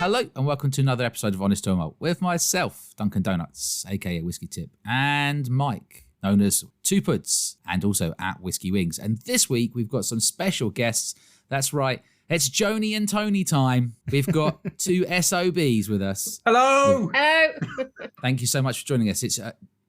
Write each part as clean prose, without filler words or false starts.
Hello and welcome to another episode of Honest to Malt with myself, Duncan Donuts, aka Whiskey Tip, and Mike, known as Two Puds, and also at Whiskey Wings. And this week we've got some special guests. That's right, it's Joanie and Tony time. We've got two S.o.Bs with us. Hello! Hello! Thank you so much for joining us. It's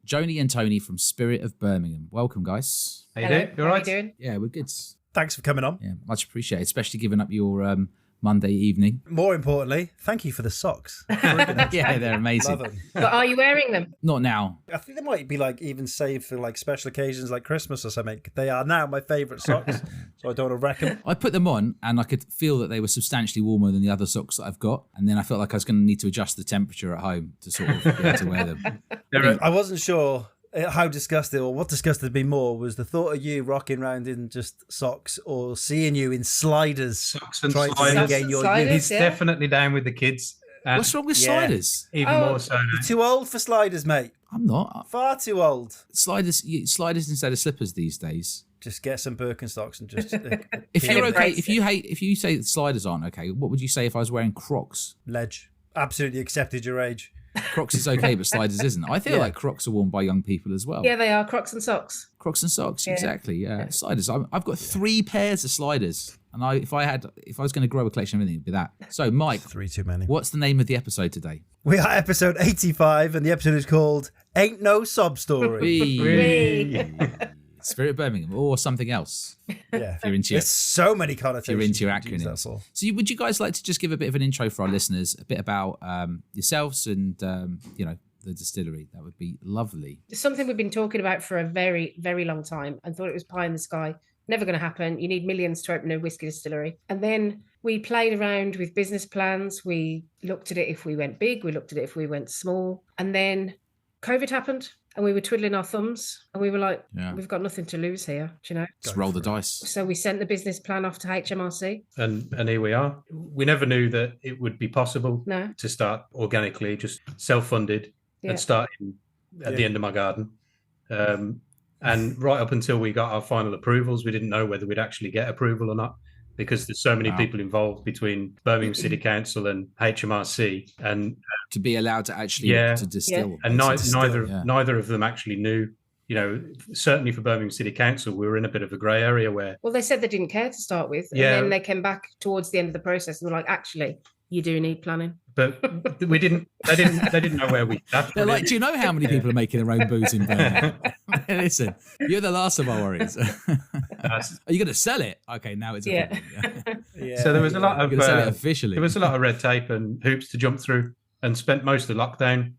Joanie and Tony from Spirit of Birmingham. Welcome, guys. How you doing? You all right? How you doing? Yeah, we're good. Thanks for coming on. Yeah, much appreciated, especially giving up your Monday evening. More importantly, thank you for the socks. Yeah, they're amazing. Love them. But are you wearing them? Not now. I think they might be like even saved for like special occasions like Christmas or something. They are now my favourite socks, so I don't want to wreck them. I put them on and I could feel that they were substantially warmer than the other socks that I've got. And then I felt like I was going to need to adjust the temperature at home to sort of be able to wear them. I wasn't sure how disgusted or what disgusted me more was the thought of you rocking around in just socks or seeing you in sliders. Socks and trying to sliders. regain your Sliders, youth. He's yeah. definitely down with the kids. And What's wrong with Yeah. sliders? even Oh. more so now. You're too old for sliders, mate. I'm not. Far too old. Sliders instead of slippers these days. Just get some Birkenstocks and just If you're okay, Embrace if you say that sliders aren't okay, what would you say if I was wearing Crocs? ledge. Absolutely accepted your age. Crocs is okay, but sliders isn't. I feel Yeah. like Crocs are worn by young people as well. Yeah, they are Crocs and socks. Crocs and socks, Yeah. exactly. Yeah, sliders. I've got 3 pairs of sliders, and if I was going to grow a collection of anything, it'd be that. So, Mike, 3 too many. what's the name of the episode today? We are episode 85 and the episode is called Ain't No Sob Story. Whee! Spirit of Birmingham or something else. Yeah. If you're into There's so many connotations. If you're into your you could use, acronyms. that's all. So, would you guys like to just give a bit of an intro for our listeners, a bit about yourselves and the distillery? That would be lovely. It's something we've been talking about for a very, very long time and thought it was pie in the sky. Never going to happen. You need millions to open a whiskey distillery. And then we played around with business plans. We looked at it if we went big. We looked at it if we went small. And then COVID happened and we were twiddling our thumbs and we were like, Yeah. we've got nothing to lose here, do you know? Just roll the dice. So we sent the business plan off to HMRC. And here we are. We never knew that it would be possible No. to start organically, just self-funded Yeah. and starting at the end of my garden. And right up until we got our final approvals, we didn't know whether we'd actually get approval or not, because there's so many Wow. people involved between Birmingham City Council and HMRC, and To be allowed to actually Yeah. to distill. and neither yeah. neither of them actually knew. You know, certainly for Birmingham City Council, we were in a bit of a grey area where Well, they said they didn't care to start with. And Yeah. then they came back towards the end of the process and were like, actually, you do need planning. but we didn't. They didn't know where we sat. They're like, do you know how many people are making their own booze in Birmingham? Listen, you're the last of our worries. Are you going to sell it? Okay, now it's a Yeah. problem. Yeah, So there was a lot You're of going to sell it officially. there was a lot of red tape and hoops to jump through, and spent most of the lockdown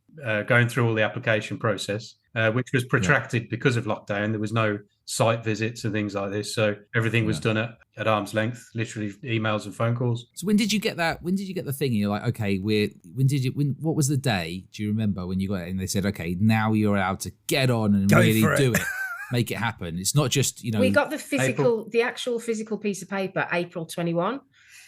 going through all the application process, which was protracted because of lockdown. There was no site visits and things like this, so everything was done at arm's length, literally emails and phone calls. So when did you get that? When did you get the thing? And you're like, okay, what was the day? Do you remember when you got it? And they said, okay, now you're allowed to get on and Go really for it. do it, make it happen. It's not just We got the actual physical piece of paper, April 21.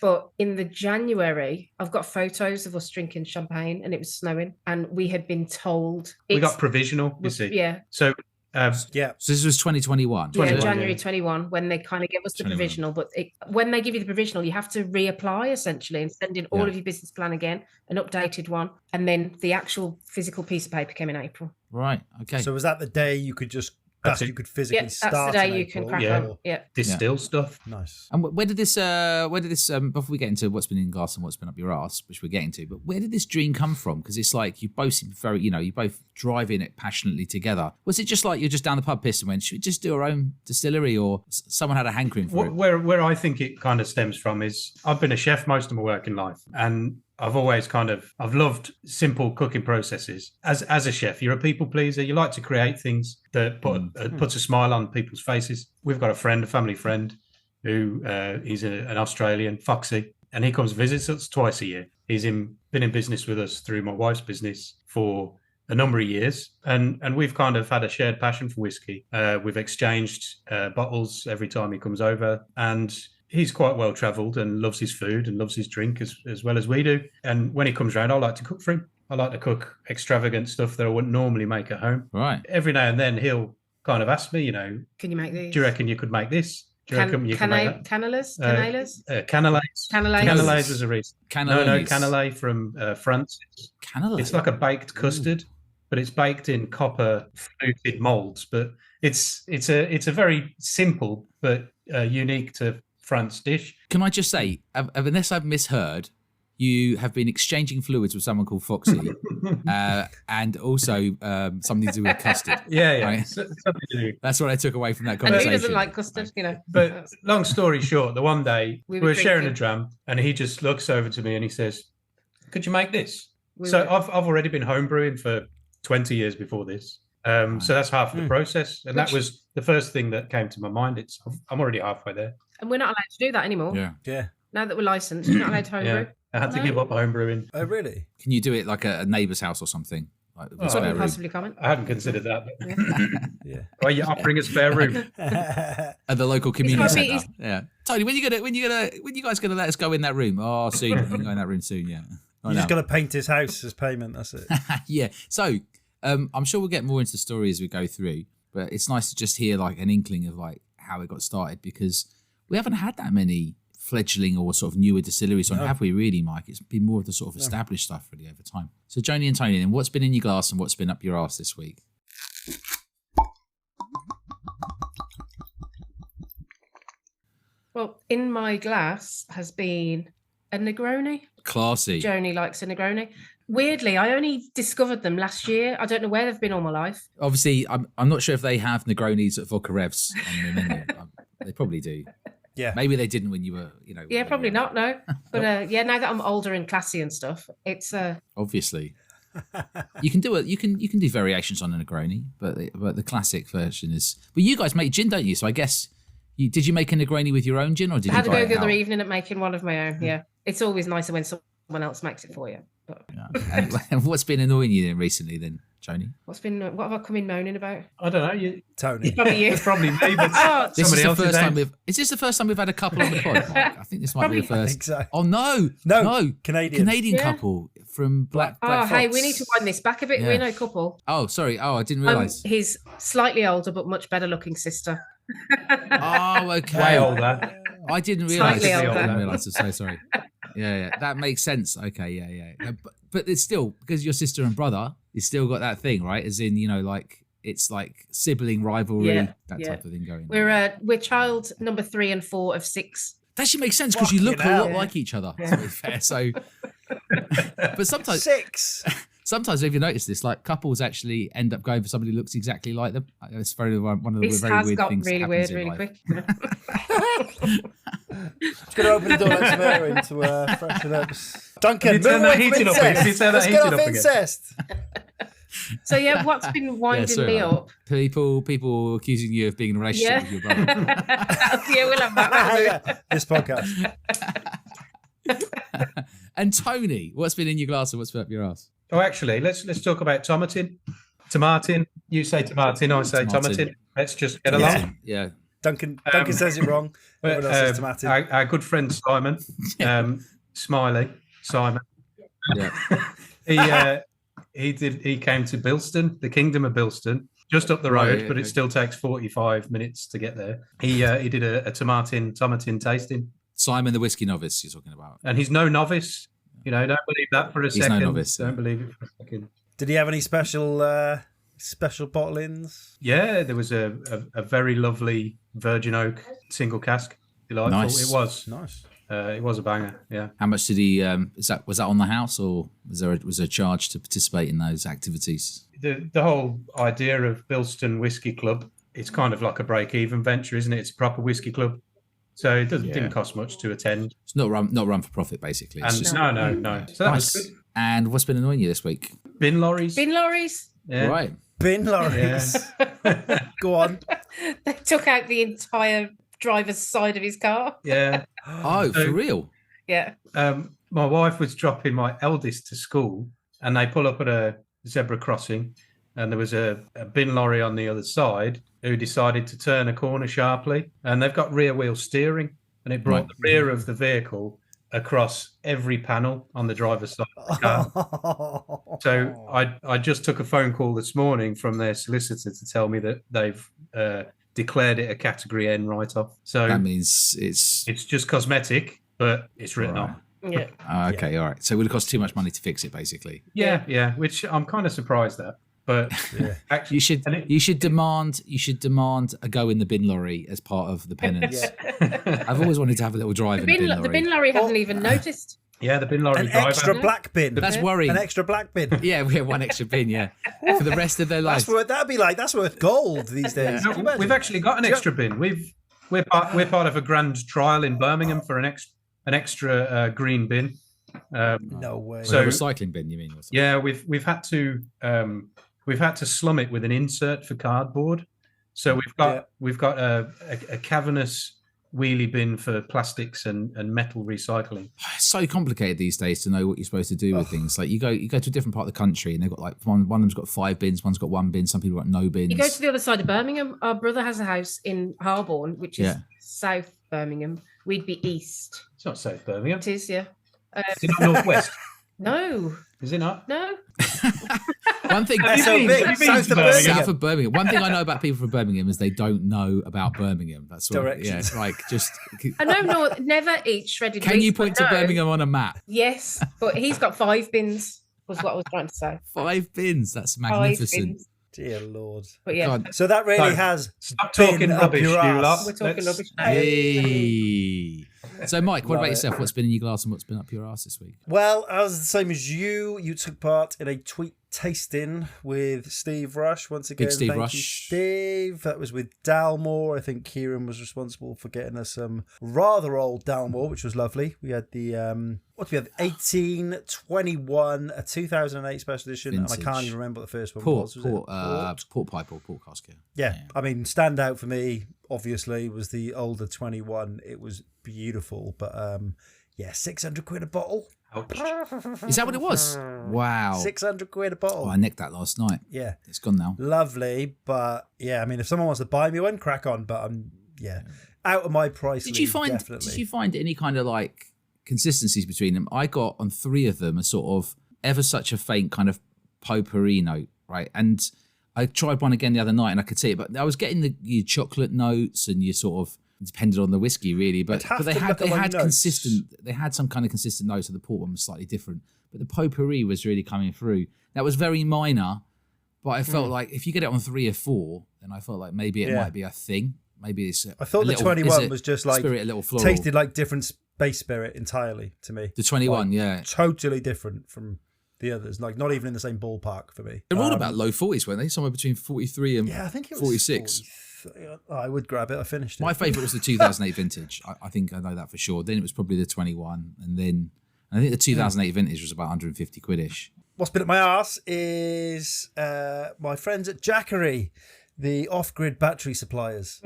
But in the January, I've got photos of us drinking champagne and it was snowing. And we had been told. We got provisional, you see. Yeah. So Yeah. So this was 2021. Yeah, 21, January yeah. 21, when they kind of give us the 21. provisional. But when they give you the provisional, you have to reapply essentially and send in all Yeah. of your business plan again, an updated one. And then the actual physical piece of paper came in April. Right. Okay. So was that the day you could just That's it. you could physically Yeah, that's the start? day in you can April? crack Yeah. on. Yeah. distill stuff. Nice. And where did this before we get into what's been in glass and what's been up your arse, which we're getting to, but where did this dream come from? Because it's like you both seem very, you both driving it passionately together. Was it just like you're just down the pub piss and went, should we just do our own distillery, or someone had a hankering for it? Where I think it kind of stems from is I've been a chef most of my working life, and I've always I've loved simple cooking processes. As a chef, you're a people pleaser. You like to create things that puts a smile on people's faces. We've got a family friend, who he's an Australian, Foxy, and he comes and visits us twice a year. He's been in business with us through my wife's business for a number of years, and we've kind of had a shared passion for whiskey. We've exchanged bottles every time he comes over, and he's quite well travelled and loves his food and loves his drink as well as we do. And when he comes around, I like to cook for him. I like to cook extravagant stuff that I wouldn't normally make at home. Right. Every now and then he'll kind of ask me, Can you make these? do you reckon you could make this? Do you reckon you can make that? Cannelas? Cannelés. Cannelés was a reason. No, cannelé from France. Cannelé. It's like a baked custard, but it's baked in copper fluted molds. But it's a very simple but unique to France dish. Can I just say, unless I've misheard, you have been exchanging fluids with someone called Foxy, and also something to do with custard. Yeah. Right? Something to do. That's what I took away from that And conversation. who doesn't like custard, But long story short, the one day we were sharing a drinking. dram, and he just looks over to me and he says, "Could you make this?" I've already been homebrewing for 20 years before this. So that's half of the process. And that was the first thing that came to my mind. I'm already halfway there. And we're not allowed to do that anymore. Yeah. Now that we're licensed, you're not allowed to homebrew. I had to give up homebrewing. Oh, really? Can you do it like a neighbour's house or something? Like a spare Couldn't room? possibly comment. I hadn't considered that. But Yeah. are you offering a spare room? At the local community It's gotta be- centre. Yeah. Tony, when you guys gonna let us go in that room? Oh, soon. You can go in that room soon. Yeah. You just got to paint his house as payment. That's it. Yeah. So I'm sure we'll get more into the story as we go through, but it's nice to just hear like an inkling of like how it got started, because we haven't had that many fledgling or sort of newer distilleries on, have we really, Mike? It's been more of the sort of established stuff really over time. So Joanie and Tony, then what's been in your glass and what's been up your arse this week? Well, in my glass has been a Negroni. Classy. Joanie likes a Negroni. Weirdly, I only discovered them last year. I don't know where they've been all my life. Obviously, I'm not sure if they have Negronis at Vodka Revs on the menu. They probably do. Yeah. Maybe they didn't when you were, Yeah, probably not, no. But now that I'm older and classy and stuff, it's obviously. You can do variations on a Negroni, but the classic version is. But you guys make gin, don't you? So I guess did you make a Negroni with your own gin, or did I had you to buy go it the other out? evening at making one of my own. Yeah, it's always nicer when someone else makes it for you. But Yeah. And what's been annoying you then recently, then, Joanie? what have I come in moaning about? I don't know. Tony. Probably you. It's probably me, but Oh, somebody else Is this the first time we've had a couple on the pod? Mike? I think this might be the Probably. first. Exactly. Oh no, Canadian. Yeah. couple from Black Oh, Fox. hey, we need to wind this back a bit. Yeah. We're no couple. Oh, sorry. Oh, I didn't I'm realise. his slightly older but much better looking sister. Oh, okay. way older. I didn't realise. Slightly I older. didn't realise. I'm so sorry. Yeah, that makes sense. Okay, yeah. But it's still, because your sister and brother, you still got that thing, right? As in, like it's like sibling rivalry, Yeah, that type of thing going on. We're child number 3 and 4 of 6. That should make sense because you look Fucking a lot hell. like each other, to be fair. So, but sometimes 6. if you notice this, like couples actually end up going for somebody who looks exactly like them. It's one of the This very has weird got things. really that weird happens really in life. quick. Just going to open the door, let some air in to freshen up. Duncan, Did you move turn that away from heating up again? Did you incest. turn that Let's get heating off up again? incest. So yeah, what's been winding sorry me about up? People accusing you of being in a relationship with your brother. Yeah, we'll have that. Yeah, this podcast. And Tony, what's been in your glass and what's been up your ass? Oh, actually, let's talk about tomatin. Tomatin. You say tomatin, I say Tomatin. tomatin. Let's just get along. Yeah. Duncan says it wrong. Everyone else says tomato. Our good friend Simon, Smiley, Simon. Yeah. He came to Bilston, the Kingdom of Bilston, just up the road, Right, but it still takes 45 minutes to get there. He did a tomatin tasting, Simon the whiskey novice you're talking about. and he's no novice. Don't believe that for a He's no second. novice, Don't yeah. believe it for a second. Did he have any special bottlings? Yeah, there was a very lovely virgin oak single cask. Delightful. Nice. It was. Nice. It was a banger. Yeah. How much did he? Was that on the house, or was there a charge to participate in those activities? The whole idea of Bilston Whiskey Club, it's kind of like a break-even venture, isn't it? It's a proper whiskey club, so it didn't cost much to attend. It's not run for profit, basically. It's And just, no. So that nice. was good. And what's been annoying you this week? Bin lorries. Bin lorries. Yeah. Right. Bin lorries. Go on. They took out the entire driver's side of his car. Yeah. Oh, for real? Yeah. My wife was dropping my eldest to school, and they pull up at a zebra crossing, and there was a bin lorry on the other side who decided to turn a corner sharply, and they've got rear wheel steering, and it brought the rear of the vehicle across every panel on the driver's side of the car. So I just took a phone call this morning from their solicitor to tell me that they've declared it a Category N write-off. So That means it's just cosmetic, but it's written Right. on. Yeah. okay. All right. So it would have cost too much money to fix it, basically. Yeah, which I'm kind of surprised at. But actually, You should demand a go in the bin lorry as part of the penance. I've always wanted to have a little drive in the bin lorry. The bin lorry hadn't even noticed. Yeah, the bin lorry An driver. extra black bin. But that's worrying. An extra black bin. Yeah, we have one extra bin. Yeah, for the rest of their lives. That's worth gold these days. No, Can you imagine? we've actually got an extra bin. We're part of a grand trial in Birmingham for an extra green bin. No way. So a recycling bin, you mean? Or something? Yeah, we've had to slum it with an insert for cardboard. So we've got a cavernous wheelie bin for plastics and metal recycling. It's so complicated these days to know what you're supposed to do with things. Like you go to a different part of the country and they've got like one of them's got 5 bins, one's got 1 bin, some people got no bins. You go to the other side of Birmingham. Our brother has a house in Harborne, which is South Birmingham. We'd be east. It's not South Birmingham. It is, yeah. Is it not northwest? No. Is it not? No. One thing, South of Birmingham. One thing I know about people from Birmingham is they don't know about Birmingham. That's what. Directions. Yeah, it's like just. I know, no, never eat shredded Can wheat, you point to but no. Birmingham on a map? Yes, but he's got 5 bins. Was what I was trying to say. 5 bins. That's 5 magnificent. bins. Dear Lord. But yeah, God. So that really So, has Stop been talking up rubbish, you your arse. lot. we're talking Let's- rubbish now. Hey. So, Mike, what Love about it. yourself? What's been in your glass and what's been up your ass this week? Well, as the same as you took part in a tweet tasting with Steve Rush once again. Big Steve Thank you, Rush. Steve. That was with Dalmore. I think Kieran was responsible for getting us some rather old Dalmore, which was lovely. We had the 1821, a 2008 special edition, and I Vintage. can't even remember what the first one Port was. Was it? pipe or port cask. Yeah, I mean, standout for me, obviously, was the older 21. It was beautiful, but 600 quid a bottle. Ouch. Is that what it was? Wow. 600 quid a bottle. Oh, I nicked that last night. Yeah, It's gone now. lovely, but yeah, I mean, if someone wants to buy me one, crack on. But I'm out of my price. Did you league, find definitely. any kind of like consistencies between them? I got on 3 of them a sort of ever such a faint kind of potpourri note, right? And I tried one again the other night and I could see it, but I was getting your chocolate notes and you sort of depended on the whiskey really, but I'd have they to had look at my notes. consistent. They had some kind of consistent notes, and the port one was slightly different, but the potpourri was really coming through. That was very minor, but I felt like if you get it on 3 or 4, then I felt like maybe it might be a thing. Maybe it's. I thought the 21 was just like spirit, a little floral. tasted like different space spirit entirely to me. The 21, yeah. Totally different from the others. Like not even in the same ballpark for me. They're all about low 40s, weren't they? Somewhere between 43 and I think it was 46. 43. I would grab it. I finished it. My favourite was the 2008 vintage. I think I know that for sure. Then it was probably the 21, and then I think the 2008 vintage was about 150 quid-ish. What's been at my arse is my friends at Jackery, the off-grid battery suppliers.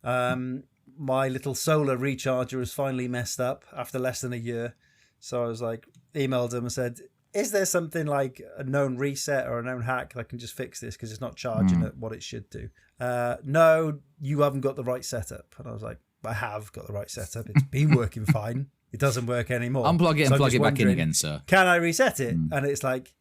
My little solar recharger has finally messed up after less than a year. So I was like, emailed them and said, is there something like a known reset or a known hack that can just fix this because it's not charging at what it should do? No, you haven't got the right setup. And I was like, I have got the right setup. It's been working fine. It doesn't work anymore. Unplug it So and I'm plug just it back in wondering, again, sir. Can I reset it? And it's like,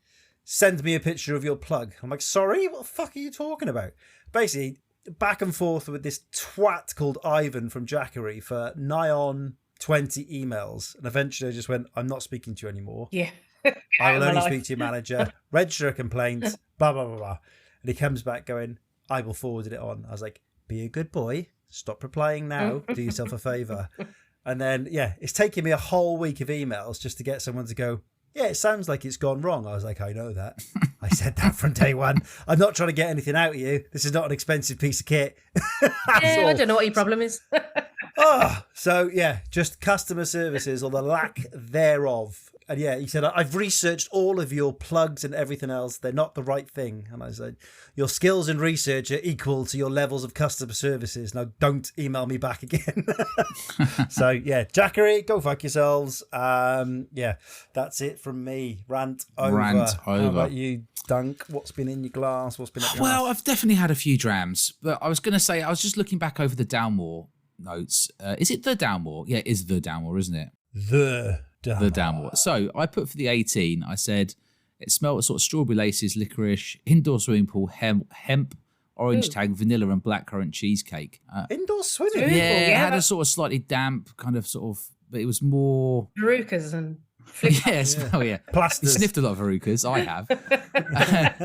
send me a picture of your plug. I'm like, sorry, what the fuck are you talking about? Basically, back and forth with this twat called Ivan from Jackery for nigh on 20 emails. And eventually I just went, I'm not speaking to you anymore. Yeah. I will only speak to your manager, register a complaint, blah, blah, blah, blah. And he comes back going, I will forward it on. I was like, be a good boy. Stop replying now. Do yourself a favour. And then, it's taken me a whole week of emails just to get someone to go, yeah, it sounds like it's gone wrong. I was like, I know that. I said that from day one. I'm not trying to get anything out of you. This is not an expensive piece of kit. I don't know what your problem is. So just customer services or the lack thereof. And he said, I've researched all of your plugs and everything else. They're not the right thing. And I said, your skills in research are equal to your levels of customer services. Now, don't email me back again. So, Jackery, go fuck yourselves. That's it from me. Rant over. How about you, Dunk? What's been in your glass? What's been up your Well, ass? I've definitely had a few drams, but I was going to say, I was just looking back over the Dalmore notes. Is it the Dalmore? Yeah, it is the Dalmore, isn't it? The Dalmore. So I put for the 18, I said it smelled of sort of strawberry laces, licorice, indoor swimming pool, hemp, orange Ooh. tang, vanilla and blackcurrant cheesecake. Indoor swimming. Beautiful, Yeah, it yeah, had a that's- sort of slightly damp kind of but it was more. Verucas and flip Yes, oh yeah. You Plasters. sniffed a lot of verucas. I have.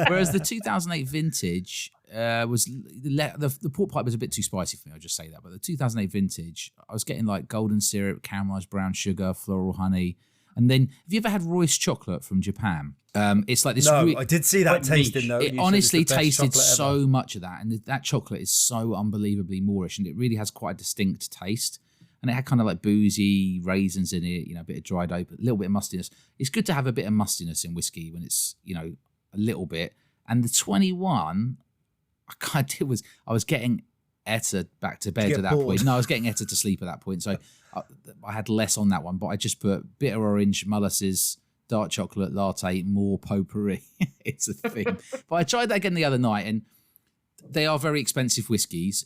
Whereas the 2008 vintage was the port pipe was a bit too spicy for me. I'll just say that. But the 2008 vintage, I was getting like golden syrup, caramelized brown sugar, floral honey, and then have you ever had Royce chocolate from Japan? It's like this. No, I did see that quite niche. tasting though. It You said honestly it's the best tasted chocolate ever. so much of that, and that chocolate is so unbelievably Moorish, and it really has quite a distinct taste. And it had kind of like boozy raisins in it, a bit of dried oak, a little bit of mustiness. It's good to have a bit of mustiness in whiskey when it's, a little bit. And the 21, I was getting Etta back to bed get at that bored? point. No, I was getting Etta to sleep at that point. So I had less on that one, but I just put bitter orange, molasses, dark chocolate, latte, more potpourri. It's a thing. But I tried that again the other night, and they are very expensive whiskies.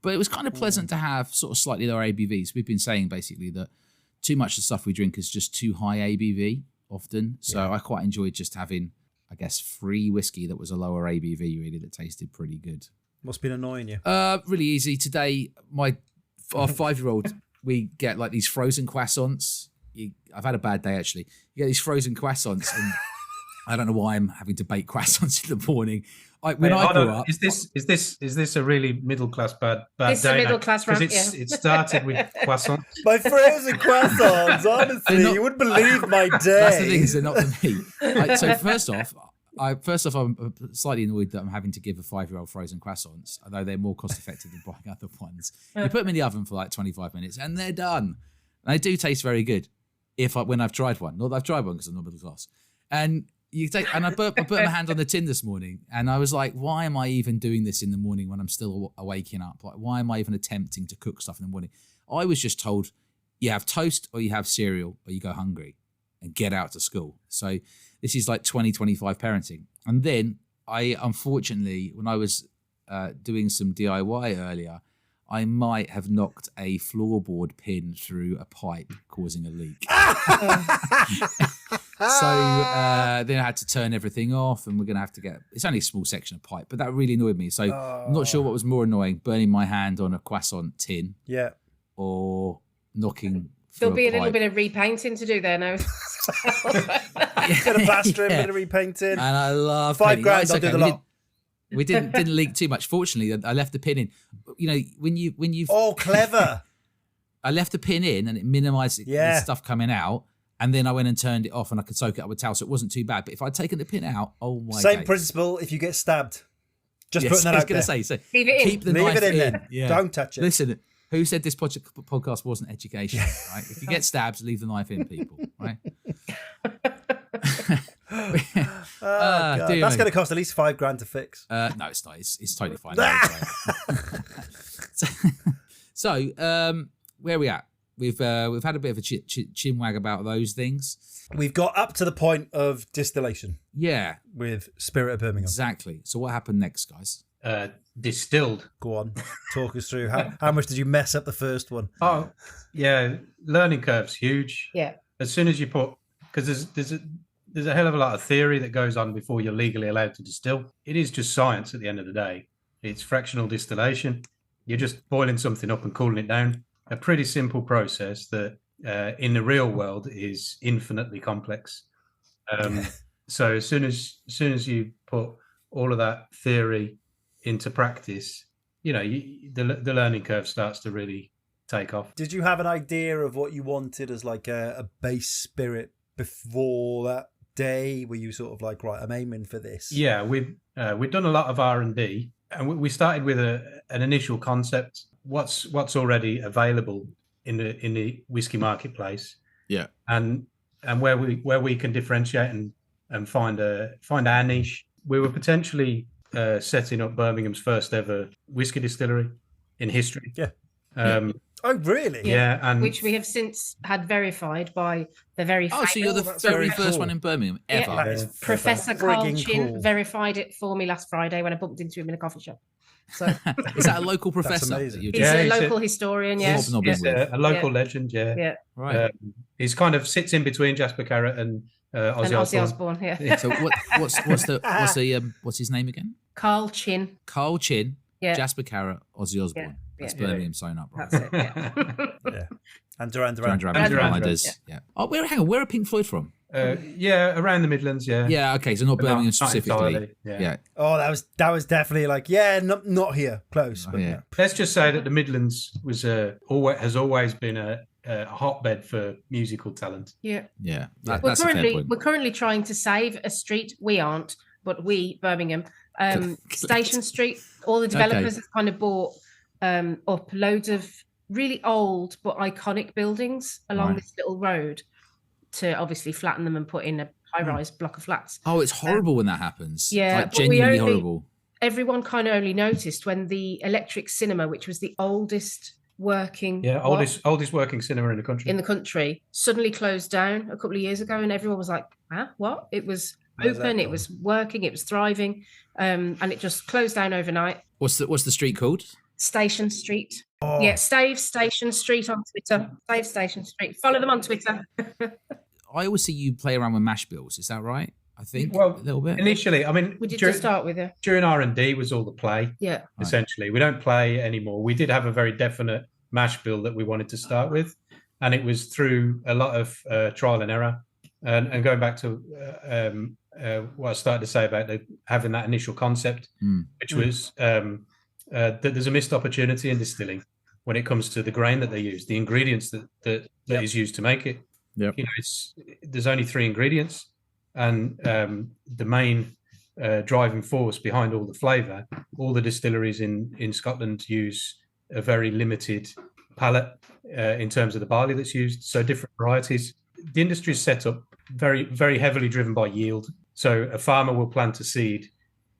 But it was kind of pleasant to have sort of slightly lower ABVs. We've been saying basically that too much of the stuff we drink is just too high ABV often. So I quite enjoyed just having, I guess, free whiskey that was a lower ABV really that tasted pretty good. What's been annoying you? Really easy. Today, our 5-year-old, we get like these frozen croissants. I've had a bad day actually. You get these frozen croissants and I don't know why I'm having to bake croissants in the morning. When I grew up, is this a really middle class bad This is day? a middle class because rant, it started with croissant. My frozen croissants, honestly, you wouldn't believe my day. That's the thing, is they're not for me. So first off, I'm slightly annoyed that I'm having to give a 5-year-old frozen croissants, although they're more cost effective than buying other ones. You put them in the oven for like 25 minutes and they're done. And they do taste very good when I've tried one. Not that I've tried one because I'm not middle class. And I put my hand on the tin this morning and I was like, why am I even doing this in the morning when I'm still waking up? Like, why am I even attempting to cook stuff in the morning? I was just told you have toast or you have cereal or you go hungry and get out to school. So this is like 2025 parenting. And then unfortunately, when I was doing some DIY earlier, I might have knocked a floorboard pin through a pipe, causing a leak. So then I had to turn everything off, and we're going to have to it's only a small section of pipe, but that really annoyed me. So I'm not sure what was more annoying, burning my hand on a croissant tin or knocking There'll be a little bit of repainting to do there now. Bit of plastering, bit of repainting. And I love $5,000, I'll do the lot. We didn't leak too much. Fortunately, I left the pin in. When you Oh, clever. I left the pin in and it minimised the stuff coming out. And then I went and turned it off and I could soak it up with towel, so it wasn't too bad. But if I'd taken the pin out, oh my god. Same principle if you get stabbed. Just putting that I was out going to there. say, so Leave it in. keep the Leave knife it in there. Yeah. Don't touch it. Listen, who said this podcast wasn't educational, right? If you get stabbed, leave the knife in, people, right? God. That's going to cost at least $5,000 to fix. No, it's not. It's totally fine. So, where are we at? We've had a bit of a chin wag about those things. We've got up to the point of distillation. Yeah, with Spirit of Birmingham. Exactly. So what happened next, guys? Distilled. Go on, talk us through how much did you mess up the first one? Oh, yeah, learning curve's huge. Yeah. As soon as you because there's a hell of a lot of theory that goes on before you're legally allowed to distill. It is just science at the end of the day. It's fractional distillation. You're just boiling something up and cooling it down. A pretty simple process that in the real world is infinitely complex. So as soon as you put all of that theory into practice, the learning curve starts to really take off. Did you have an idea of what you wanted as like a base spirit before that day? Were you sort of like, right, I'm aiming for this? Yeah, we've done a lot of R&D, and we started with an initial concept. What's already available in the whiskey marketplace? Yeah, and where we can differentiate and find our niche. We were potentially setting up Birmingham's first ever whiskey distillery in history. Yeah. Oh, really? Yeah, and which we have since had verified by the very. Oh, so you're the very first one in Birmingham ever. Yeah, Professor Carl Chin cool. verified it for me last Friday when I bumped into him in a coffee shop. So is that a local professor? amazing. He's a local historian. Yes, he's a local legend. Yeah, yeah. Right. He's kind of sits in between Jasper Carrot and Ozzy Osbourne. Yeah. So what's his name again? Carl Chin. Carl Chin, Yeah. Jasper Carrot, Ozzy Osbourne. Yeah, That's yeah. Birmingham sewn up, right? That's it. Yeah. Yeah. And Duran Duran Duran. Duran Duran behind Duran, us. Yeah. Oh, where are Pink Floyd from? Around the Midlands, yeah. Yeah, okay, so not But Birmingham not specifically. entirely, yeah. Oh, that was definitely like, not here, close. But yeah. Let's just say that the Midlands has always been a hotbed for musical talent. Yeah. Yeah, We're that's a fair point. currently trying to save a street. We aren't, but Birmingham, Station Street. All the developers have kind of bought up loads of really old but iconic buildings along this little road to obviously flatten them and put in a high-rise block of flats. Oh, it's horrible when that happens. Yeah, like but genuinely horrible. Everyone kind of only noticed when the Electric Cinema, which was the oldest working, oldest working cinema in the country, suddenly closed down a couple of years ago, and everyone was like, what? It was open, it was working, it was thriving, and it just closed down overnight. What's the street called? Station Street. Oh. Yeah, Stave Station Street on Twitter. Stave Station Street. Follow them on Twitter. I always see you play around with mash bills. Is that right? I think Well, a little bit. Initially, I mean, We did to start with it. during R&D was all the play. Yeah. Essentially, we don't play anymore. We did have a very definite mash bill that we wanted to start with, and it was through a lot of trial and error. And going back to what I started to say about having that initial concept, which was that there's a missed opportunity in distilling when it comes to the grain that they use, the ingredients that is used to make it. Yep. There's only 3 ingredients, and the main driving force behind all the flavour. All the distilleries in Scotland use a very limited palette in terms of the barley that's used, so different varieties. The industry is set up very, very heavily driven by yield. So a farmer will plant a seed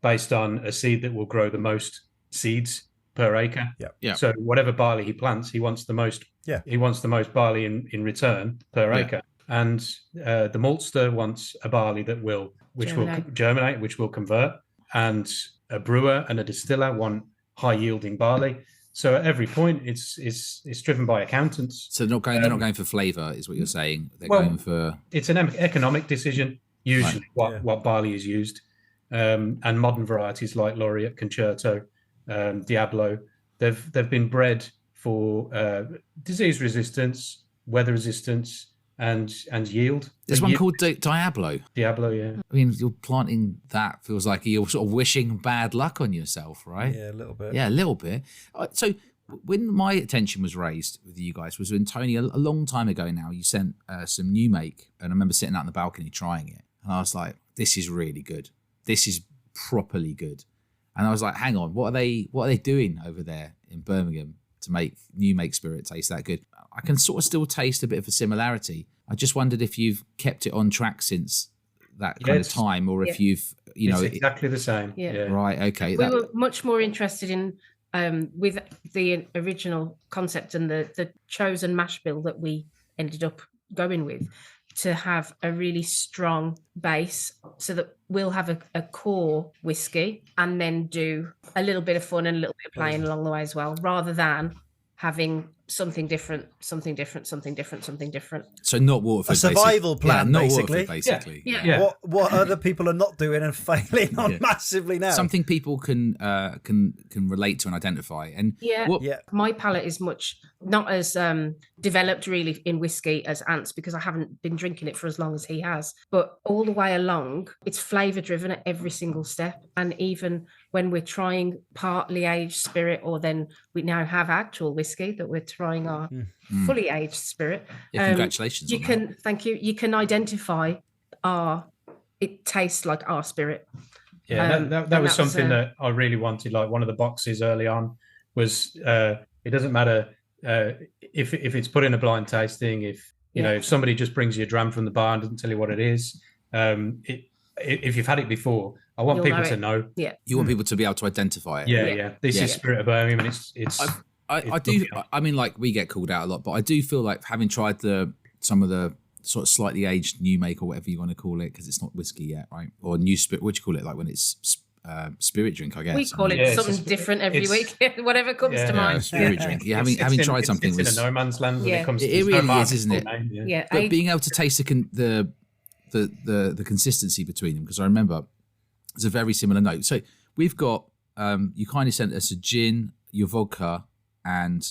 based on a seed that will grow the most seeds per acre. Yeah. So whatever barley he plants, he wants the most. Yeah. He wants the most barley in return per acre. And the maltster wants a barley will germinate, which will convert. And a brewer and a distiller want high yielding barley. So at every point, it's driven by accountants. So they're not going for flavour, is what you're saying. They're going for. It's an economic decision usually what barley is used, and modern varieties like Laureate, Concerto, Diablo, they've been bred for disease resistance, weather resistance, and yield. There's one called Diablo. Diablo, yeah. I mean, you're planting that feels like you're sort of wishing bad luck on yourself, right? Yeah, a little bit. Yeah, a little bit. So when my attention was raised with you guys was when Tony, a long time ago now, you sent some new make, and I remember sitting out on the balcony trying it, and I was like, this is really good. This is properly good. And I was like, hang on, what are they doing over there in Birmingham to make new make spirit taste that good? I can sort of still taste a bit of a similarity. I just wondered if you've kept it on track since that kind of time, or if you've, it's exactly the same. Yeah. Right. Okay. We were much more interested in with the original concept and the chosen mash bill that we ended up going with, to have a really strong base so that we'll have a core whiskey and then do a little bit of fun and a little bit of playing along the way as well, rather than having something different. So not Waterford. A survival plan, not basically. Waterford, basically. Yeah. What other people are not doing and failing on massively now. Something people can relate to and identify. And my palate is much not as developed really in whiskey as Ant's, because I haven't been drinking it for as long as he has. But all the way along, it's flavour driven at every single step. And even when we're trying partly aged spirit, or then we now have actual whiskey that we're trying our fully aged spirit. Yeah, congratulations. Thank you. You can identify it tastes like our spirit. Yeah, that was something that I really wanted. Like one of the boxes early on was it doesn't matter if it's put in a blind tasting, if somebody just brings you a dram from the bar and doesn't tell you what it is. If you've had it before, I want people to know. Yeah, you want people to be able to identify it. Yeah. This is Spirit of Birmingham, and it's. I do. I mean, like, we get called out a lot, but I do feel like, having tried some of the sort of slightly aged new make, or whatever you want to call it, because it's not whiskey yet, right? Or new spirit. What do you call it? Like when it's spirit drink, I guess. We call it something different every week, whatever comes to mind. Spirit drink. Yeah, having tried something, it's in a no man's land when it comes to it really is, isn't it? Yeah. But being able to taste the consistency between them, because I remember it's a very similar note. So we've got, you kindly sent us a gin, your vodka, and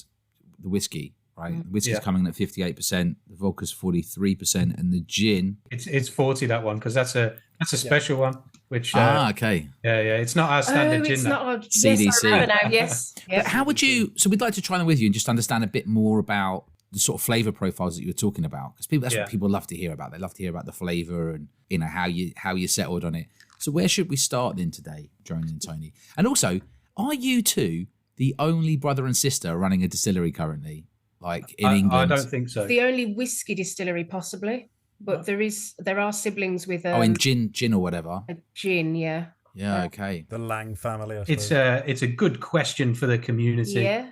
the whiskey, right? The whiskey's coming at 58%, the vodka's 43%, and the gin... It's 40, that one, because that's a special one. Which okay. Yeah, it's not our standard gin. It's not our CDC. Yes, I remember now. Yes. But how would you... So we'd like to try them with you and just understand a bit more about the sort of flavour profiles that you were talking about. Because that's what people love to hear about. They love to hear about the flavour and, you know, how you settled on it. So where should we start then today, Joanie and Tony? And also, are you two the only brother and sister running a distillery currently? Like in England? I don't think so. The only whiskey distillery, possibly. But there are siblings with in gin or whatever. A gin, yeah. Yeah, okay. The Lang family, I suppose. It's a good question for the community. Yeah.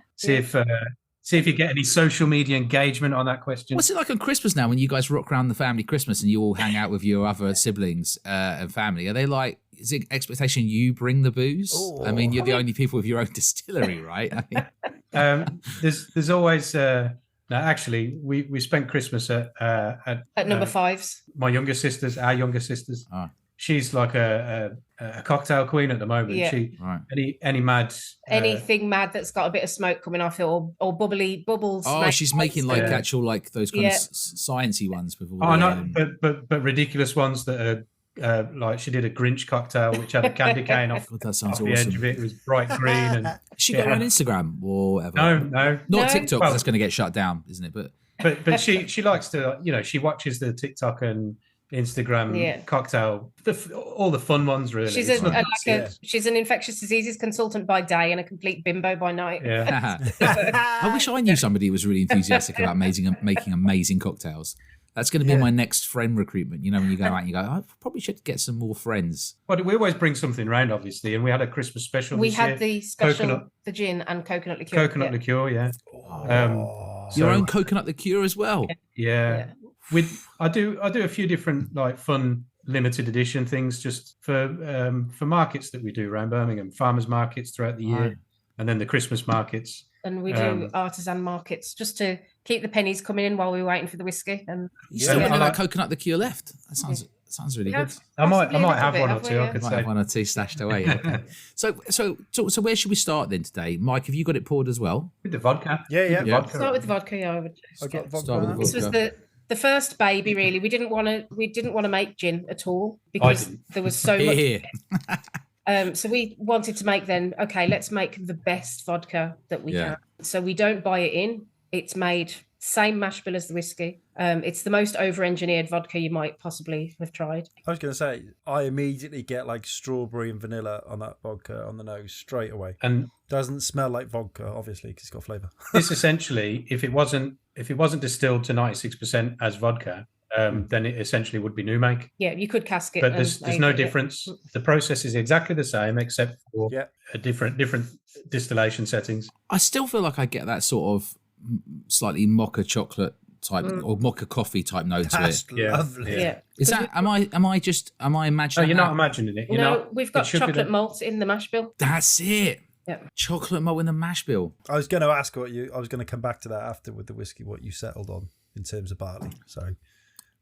See if you get any social media engagement on that question. What's it like on Christmas now when you guys rock around the family Christmas and you all hang out with your other siblings and family? Are they like, is it expectation you bring the booze? Oh. I mean, you're the only people with your own distillery, right? I mean, there's always no, actually we spent Christmas at number fives. our younger sisters. Oh. She's like a cocktail queen at the moment. Yeah. She Right. any mad Anything mad that's got a bit of smoke coming off it, or bubbly bubbles. oh, she's making like Yeah. actual like those kind of sciencey ones with all. Oh, the, no, but ridiculous ones that are like she did a Grinch cocktail which had a candy cane off, God, that off sounds the edge of awesome. it. It was bright green and Has she got her own Instagram or whatever? no. Not No. TikTok. Well- That's going to get shut down, isn't it? But she likes to, you know, she watches the TikTok and Instagram cocktail, all the fun ones really. She's It's not- she's an infectious diseases consultant by day and a complete bimbo by night. yeah. I wish I knew somebody who was really enthusiastic about making amazing cocktails. That's going to be my next friend recruitment. You know, when you go out and you go, I probably should get some more friends. But we always bring something round, obviously, and we had a Christmas special. We this had year. the special, Coconut- the gin and coconut liqueur. coconut liqueur, yeah. Your So- own coconut liqueur as well. Yeah. I do a few different like fun limited edition things just for markets that we do around Birmingham, farmers markets throughout the year, Right. and then the Christmas markets. And we do artisan markets just to keep the pennies coming in while we're waiting for the whiskey. And You still Yeah. got I that like- coconut liqueur left. That sounds really good. I might Possibly a have little one or bit, two. I have could we? Might have say. one or two stashed away. Okay. So where should we start then today? Mike, have you got it poured as well? With the vodka. Yeah. With the Yeah. vodka. Start with the vodka. Yeah, I would. I got vodka. Start with the This was vodka. the first baby. Really, we didn't want to make gin at all because didn't. there was so Here, much. here. So we wanted to make then, okay, let's make the best vodka that we can. So we don't buy it in. It's made same mash bill as the whiskey. It's the most over-engineered vodka you might possibly have tried. I was going to say, I immediately get like strawberry and vanilla on that vodka on the nose straight away. And Doesn't smell like vodka, obviously, because it's got flavour. this essentially, if it wasn't distilled to 96% as vodka, then it essentially would be new make. Yeah, you could cask it. But and there's age no it. difference. The process is exactly the same, except for Yeah. a different distillation settings. I still feel like I get that sort of slightly mocha chocolate type or mocha coffee type note to it. That's Yeah. lovely. Yeah. Is that? Am I No, imagining? you're that? not imagining it. You're No, not. we've It got should be chocolate the- malt in the mash bill. That's it. Yeah. Chocolate malt in the mash bill. I was going to ask I was going to come back to that after with the whiskey, what you settled on in terms of barley. So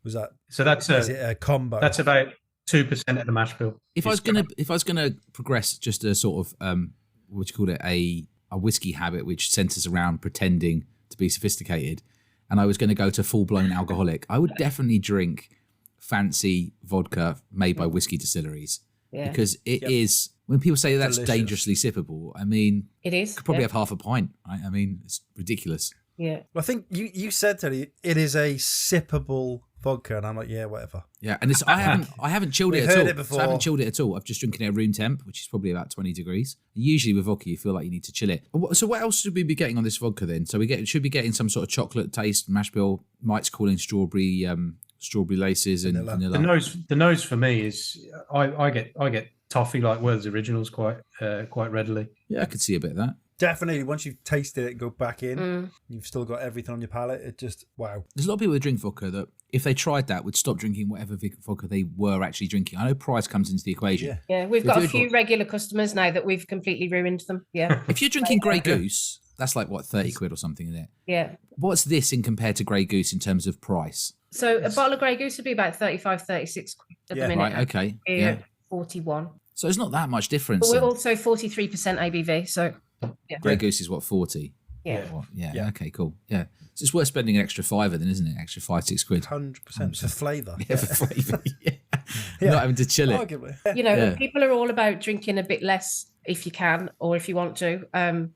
was that, So that's is it a combo? that's about 2% of the mash bill. If I was gonna progress just a sort of what do you call it, a whiskey habit which centers around pretending to be sophisticated, and I was going to go to full blown alcoholic, I would definitely drink fancy vodka made by whiskey distilleries Yeah. because it is. When people say that's Delicious. dangerously sippable, I mean, It is. could probably yeah. have half a pint. Right? I mean, it's ridiculous. Yeah. Well, I think you said to me it is a sippable vodka, and I'm like, yeah, whatever. Yeah, and it's, I haven't chilled it We've at heard all. it before. So I haven't chilled it at all. I've just drinking it at room temp, which is probably about 20 degrees. Usually with vodka, you feel like you need to chill it. So what else should we be getting on this vodka then? So should be getting some sort of chocolate taste, mash bill. Mike's calling strawberry laces and vanilla. The nose for me is I get toffee like World's Originals quite readily. Yeah, I could see a bit of that. Definitely, once you've tasted it, go back in. You've still got everything on your palate. It just, wow. There's a lot of people that drink vodka that, if they tried that, would stop drinking whatever vodka they were actually drinking. I know price comes into the equation. Yeah. Yeah. We've If got a you've few got- regular customers now that we've completely ruined them. Yeah. If you're drinking Grey Goose, that's like, what, 30 quid or something, isn't it? Yeah. What's this in compared to Grey Goose in terms of price? So a bottle of Grey Goose would be about 35, 36 quid at Yeah. the minute. Right, okay. Here, Yeah. 41. So it's not that much difference. But we're then. also 43% ABV, so yeah. Grey Goose is what, 40? Yeah. Yeah. Okay, cool. Yeah. So it's worth spending an extra £5 then, isn't it? Extra £5-6 quid. 100% for flavour. Yeah, for flavour. Yeah. Not having to chill it. Arguably. You know, people are all about drinking a bit less if you can, or if you want to.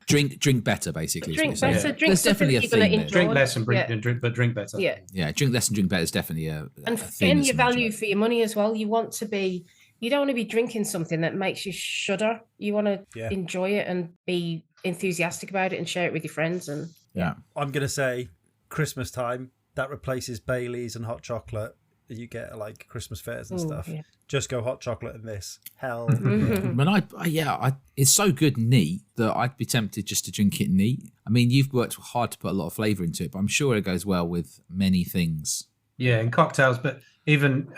Drink better, basically. Drink better. Drink There's something definitely a that you're going theme to there. enjoy. Drink less and drink better. Yeah. Yeah, drink less and drink better is definitely a And theme getting that's your value emerging. for your money as well. You don't want to be drinking something that makes you shudder. You want to enjoy it and be enthusiastic about it and share it with your friends. And Yeah. I'm going to say Christmas time, that replaces Baileys and hot chocolate that you get at like Christmas fairs and stuff. Yeah. Just go hot chocolate and this. Hell. When it's so good neat that I'd be tempted just to drink it neat. I mean, you've worked hard to put a lot of flavour into it, but I'm sure it goes well with many things. Yeah, and cocktails, but even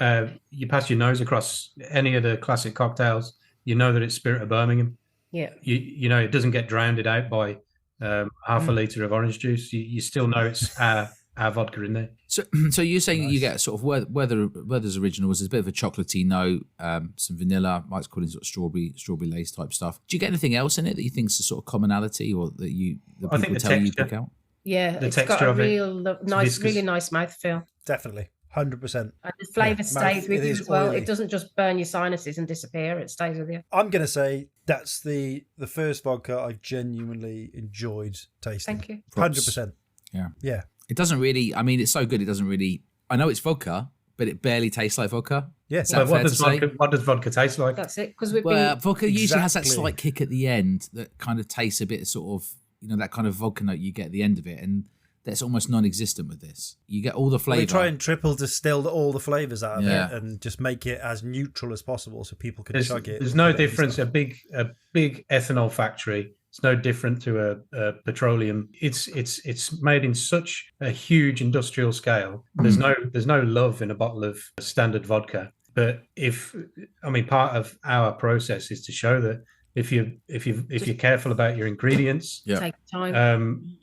you pass your nose across any of the classic cocktails, you know that it's Spirit of Birmingham. Yeah. You know, it doesn't get drowned out by half a litre of orange juice. You still know it's our vodka in there. So you're saying that you get sort of Werther's original was a bit of a chocolatey note, some vanilla, Mike's calling sort of strawberry lace type stuff. Do you get anything else in it that you think is a sort of commonality or that I think people the tell you texture. pick out? Yeah, The it's texture got a of it, real nice, viscous. really nice mouthfeel. Definitely. 100%. And the flavour stays with it you is as well. oily. It doesn't just burn your sinuses and disappear. It stays with you. I'm going to say that's the first vodka I genuinely enjoyed tasting. Thank you. 100%. Yeah. Yeah. It doesn't really, I mean, it's so good. It doesn't really, I know it's vodka, but it barely tastes like vodka. Yes. Is that fair to say? What does vodka taste like? That's it. Because we've Well, been vodka usually has that Exactly. slight kick at the end that kind of tastes a bit sort of, that kind of vodka note you get at the end of it. And that's almost non-existent with this. You get all the flavour. They try and triple distill all the flavours out of Yeah. it and just make it as neutral as possible so people can chug it. There's no without any difference. stuff. A big ethanol factory. It's no different to a petroleum. It's made in such a huge industrial scale. There's no love in a bottle of standard vodka. But part of our process is to show that if you're careful about your ingredients, take time.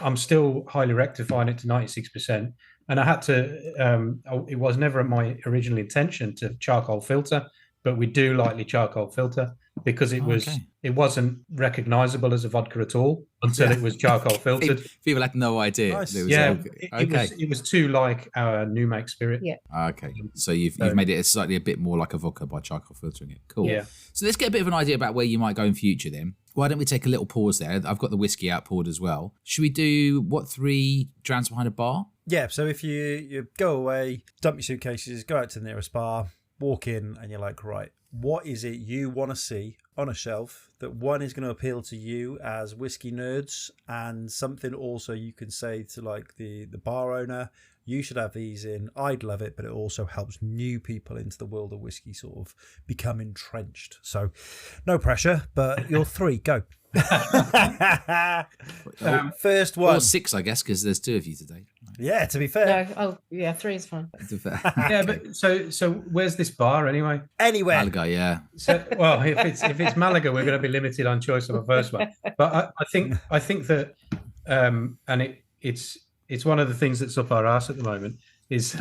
I'm still highly rectifying it to 96%, and I had to. It was never my original intention to charcoal filter, but we do lightly charcoal filter because it wasn't recognizable as a vodka at all until it was charcoal filtered. People had no idea. Nice. It was Yeah, okay. it was too like our new make spirit. Yeah. Okay, so you've made it slightly a bit more like a vodka by charcoal filtering it. Cool. Yeah. So let's get a bit of an idea about where you might go in future then. Why don't we take a little pause there? I've got the whiskey out poured as well. Should we do 3 drams behind a bar? Yeah, so if you go away, dump your suitcases, go out to the nearest bar, walk in, and you're like, right, what is it you want to see on a shelf that one is going to appeal to you as whiskey nerds, and something also you can say to like the bar owner, you should have these in, I'd love it, but it also helps new people into the world of whiskey sort of become entrenched. So no pressure, but your 3, go. First one. Or 6, I guess, because there's 2 of you today. Yeah, to be fair. No, 3 is fine. Yeah, but so where's this bar anyway? Anywhere. Malaga, yeah. So, well, if it's Malaga, we're going to be limited on choice of a first one. But I think that, and it's one of the things that's up our arse at the moment is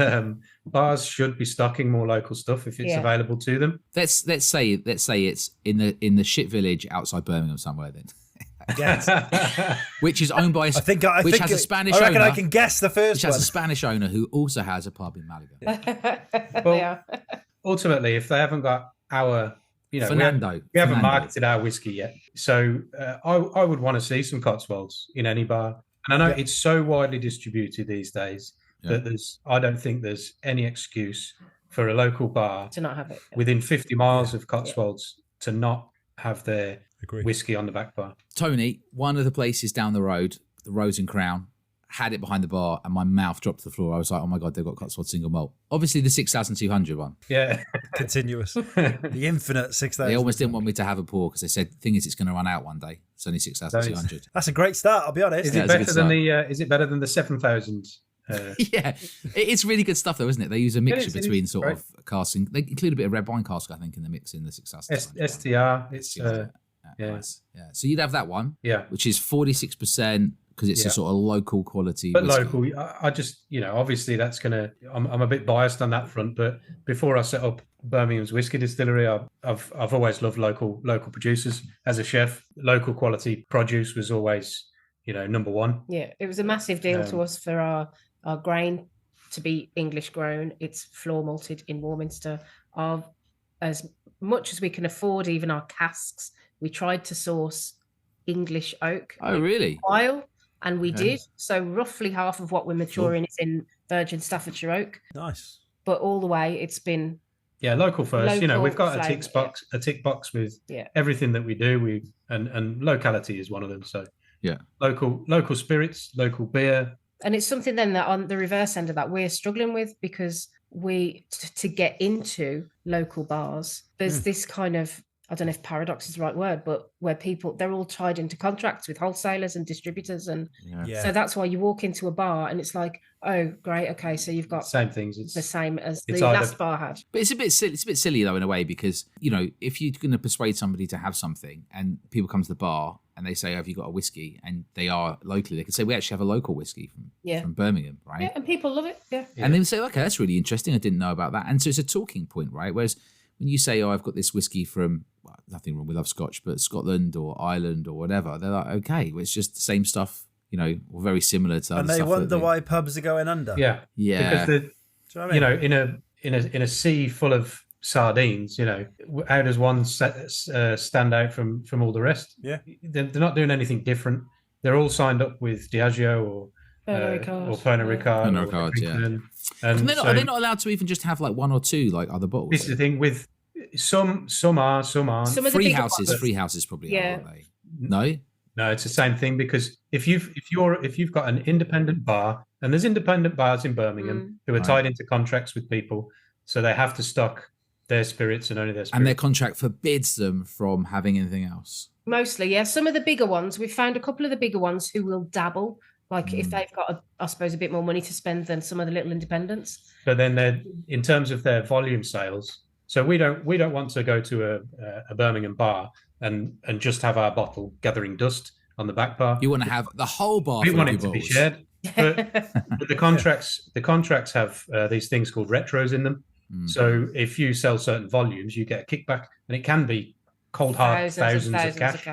bars should be stocking more local stuff if it's available to them. Let's say it's in the shit village outside Birmingham somewhere then. Yes. Which is owned by which has a Spanish I reckon owner. I can guess the first Which has one. a Spanish owner who also has a pub in Malaga. Well, ultimately, if they haven't got our, Fernando. we haven't marketed our whiskey yet. So I would want to see some Cotswolds in any bar. And I know it's so widely distributed these days that I don't think there's any excuse for a local bar To not have it. within 50 miles of Cotswolds to not have their whiskey on the back bar. Tony, one of the places down the road, the Rose and Crown, had it behind the bar and my mouth dropped to the floor. I was like, oh my God, they've got Cotswold single malt. Obviously the 6,200 one. Yeah. Continuous. The infinite 6,000. They almost didn't want me to have a pour because they said, the thing is, it's going to run out one day. It's only 6,200. That's a great start, I'll be honest. Is it better than the 7,000? Yeah, it's really good stuff though, isn't it? They use a mixture it between is, sort right. of casting. They include a bit of red wine cask, I think, in the mix in the 6,000. STR. It's Nice. Yeah. So you'd have that one, yeah. which is 46% because it's a sort of local quality But whiskey. local, I just, obviously that's going to, I'm a bit biased on that front, but before I set up Birmingham's whiskey distillery, I've always loved local producers. As a chef, local quality produce was always, number one. Yeah, it was a massive deal to us for our grain to be English grown. It's floor malted in Warminster. As much as we can afford, even our casks, we tried to source English oak. Oh, really? While, and we did. So roughly half of what we're maturing is in virgin Staffordshire oak. Nice. But all the way, it's been local first. Local We've got flavour, a tick box with everything that we do. And locality is one of them. So local spirits, local beer. And it's something then that on the reverse end of that we're struggling with, because to get into local bars, there's this kind of, I don't know if paradox is the right word, but where they're all tied into contracts with wholesalers and distributors. And so that's why you walk into a bar and it's like, oh, great. Okay. So you've got same things. It's the same as the last bar had. But it's a bit silly though, in a way, because, if you're going to persuade somebody to have something and people come to the bar and they say, have you got a whiskey? And they are locally, they can say, we actually have a local whiskey from Birmingham, right? Yeah. And people love it. Yeah. And they say, okay, that's really interesting. I didn't know about that. And so it's a talking point, right? Whereas when you say, I've got this whiskey from, nothing wrong, we love Scotch, but Scotland or Ireland or whatever, they're like, okay, well, it's just the same stuff, or very similar to other stuff. And they wonder why pubs are going under. Yeah. Because in a sea full of sardines, how does one stand out from all the rest? Yeah. They're not doing anything different. They're all signed up with Diageo or Pernod Ricard. Yeah. And are they not allowed to even just have like one or two like other bottles? This is the thing with some are. Some free houses probably are, aren't they? No, it's the same thing, because if you've got an independent bar, and there's independent bars in Birmingham who are tied into contracts with people, so they have to stock their spirits and only their spirits. And their contract forbids them from having anything else. Mostly, yeah. Some of the bigger ones, we've found a couple of the bigger ones who will dabble. Like if they've got, I suppose, a bit more money to spend than some of the little independents. But then they're, in terms of their volume sales, so we don't want to go to a Birmingham bar and just have our bottle gathering dust on the back bar. You want to have the whole bar. We want it to be shared. But the contracts have these things called retros in them. So if you sell certain volumes, you get a kickback, and it can be cold hard thousands of cash.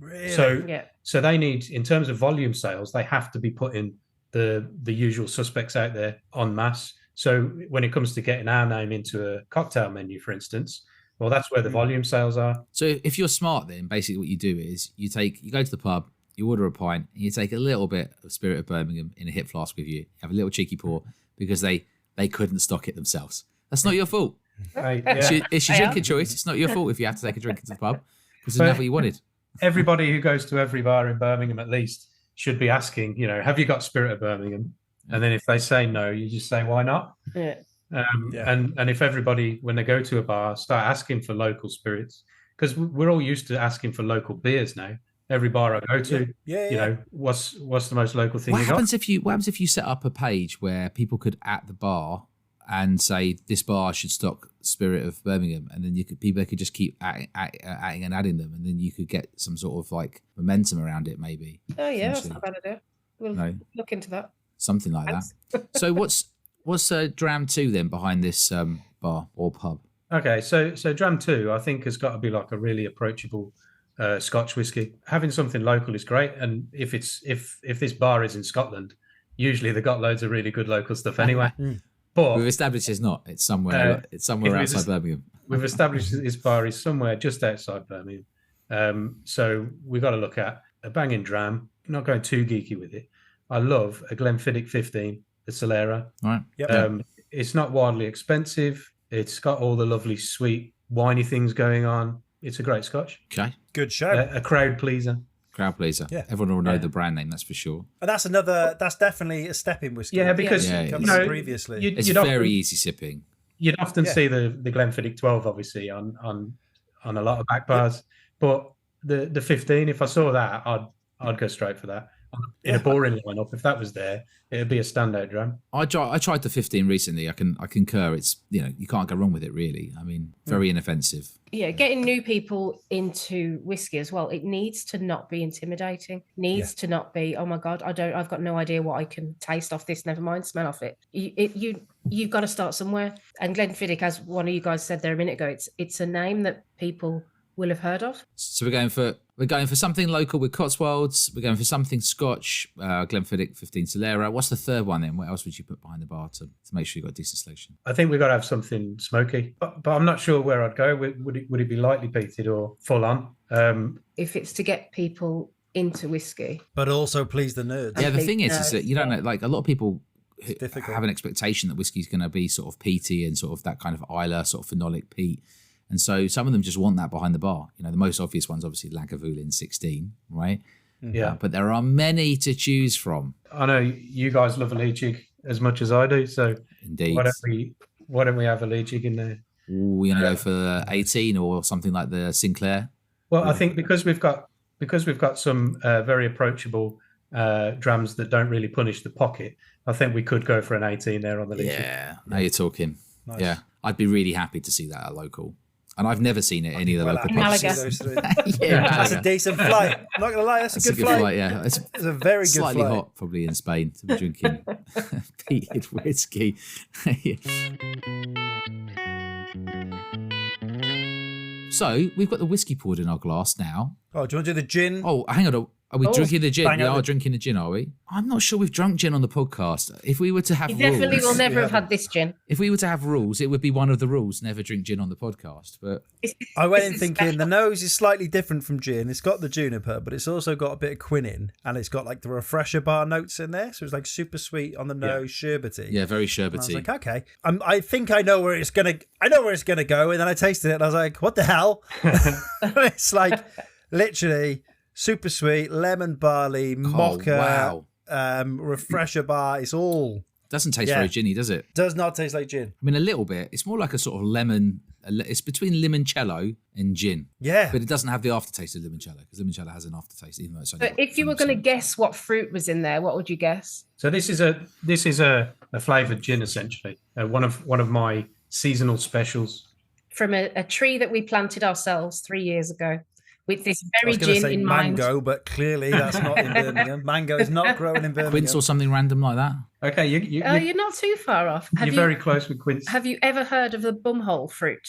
Really? So they need, in terms of volume sales, they have to be putting the usual suspects out there en masse. So when it comes to getting our name into a cocktail menu, for instance, well, that's where the volume sales are. So if you're smart, then basically what you do is you go to the pub, you order a pint, and you take a little bit of Spirit of Birmingham in a hip flask with you. You have a little cheeky pour, because they couldn't stock it themselves. That's not your fault. It's your drinking choice. It's not your fault if you have to take a drink into the pub, because it's not what you wanted. Everybody who goes to every bar in Birmingham, at least, should be asking, have you got Spirit of Birmingham? And then if they say no, you just say, why not? And if everybody, when they go to a bar, start asking for local spirits, because we're all used to asking for local beers now. Every bar I go to, what's the most local thing what happens if you set up a page where people could, at the bar, and say this bar should stock Spirit of Birmingham, and then people could just keep adding and adding them, and then you could get some sort of like momentum around it, maybe. Oh yeah, that's not a bad idea. We'll look into that. Something like that. So what's Dram 2 then behind this bar or pub? Okay, so Dram 2 I think has got to be like a really approachable Scotch whiskey. Having something local is great, and if this bar is in Scotland, usually they've got loads of really good local stuff anyway. But we've established it's not. It's somewhere. It's somewhere outside Birmingham. We've established that this bar is somewhere just outside Birmingham. So we've got to look at a banging dram. Not going too geeky with it. I love a Glenfiddich 15, the Solera. Right. Yep. It's not wildly expensive. It's got all the lovely sweet winey things going on. It's a great Scotch. Okay. Good show. A crowd pleaser. Crowd pleaser. Yeah. Everyone will know the brand name, that's for sure. And that's definitely a stepping whiskey. Yeah, because previously it's very easy sipping. You'd often see the Glenfiddich 12 obviously on a lot of back bars, but the 15, if I saw that, I'd go straight for that. in a boring lineup. If that was there, it'd be a standout dram. I tried the 15 recently. I concur. It's, you can't go wrong with it, really. I mean, very inoffensive. Yeah, getting new people into whiskey as well. It needs to not be intimidating. Needs to not be, oh my God, I've got no idea what I can taste off this. Never mind, smell off it. You've got to start somewhere. And Glenfiddich, as one of you guys said there a minute ago, it's a name that people will have heard of. So we're going for something local with Cotswolds. We're going for something Scotch, Glenfiddich 15 Solera. What's the third one then? What else would you put behind the bar to make sure you've got a decent selection? I think we've got to have something smoky, but I'm not sure where I'd go. Would it be lightly peated or full on? If it's to get people into whiskey, but also please the nerds. Yeah, the thing is that you don't know. Like, a lot of people have an expectation that whiskey's going to be sort of peaty and sort of that kind of Islay sort of phenolic peat. And so some of them just want that behind the bar. The most obvious one's obviously Lagavulin 16, right? Yeah. But there are many to choose from. I know you guys love a Leachig as much as I do, so Indeed. Why don't we have a Leachig in there? Ooh, you're gonna go for 18 or something like the Sinclair? Well, I think because we've got some very approachable drams that don't really punish the pocket, I think we could go for an 18 there on the Leachig. Yeah, now you're talking. Nice. Yeah, I'd be really happy to see that at local. And I've never seen it at any of the local pubs. That's a decent flight. I'm not going to lie, that's a good flight. Yeah, it's a very good slightly flight. hot probably in Spain to be drinking peated whiskey. So we've got the whiskey poured in our glass now. Oh, do you want to do the gin? Oh, hang on. Are we drinking the gin? We are over. drinking the gin, are we? I'm not sure we've drunk gin on the podcast. If we were to have you rules, definitely will never have had this gin. if we were to have rules, it would be one of the rules: never drink gin on the podcast. But I went in This is thinking special. the nose is slightly different from gin. It's got the juniper, but it's also got a bit of quinine, and it's got like the refresher bar notes in there. So it's like super sweet on the nose, sherbety. yeah, very And I was sherbety. like, okay, I think I know where it's gonna go, and then I tasted it, and I was like, what the hell? It's like literally super sweet lemon barley mocha, wow. refresher bar. It's all Doesn't taste Yeah. very ginny, does it? does not taste like gin. I mean, a little bit. It's more like a sort of lemon. It's between limoncello and gin. Yeah, But it doesn't have the aftertaste of limoncello, because limoncello has an aftertaste, even though it's only. But if you were going to guess what fruit was in there, what would you guess? So this is a flavoured gin essentially. One of my seasonal specials. From a tree that we planted ourselves 3 years ago, with this I very was going to gin say in mango, mind. but clearly that's not in Birmingham. Mango is not growing in Birmingham. Quince or something random like that. Okay, You're not too far off. you're very close with quince. Have you ever heard of the bumhole fruit?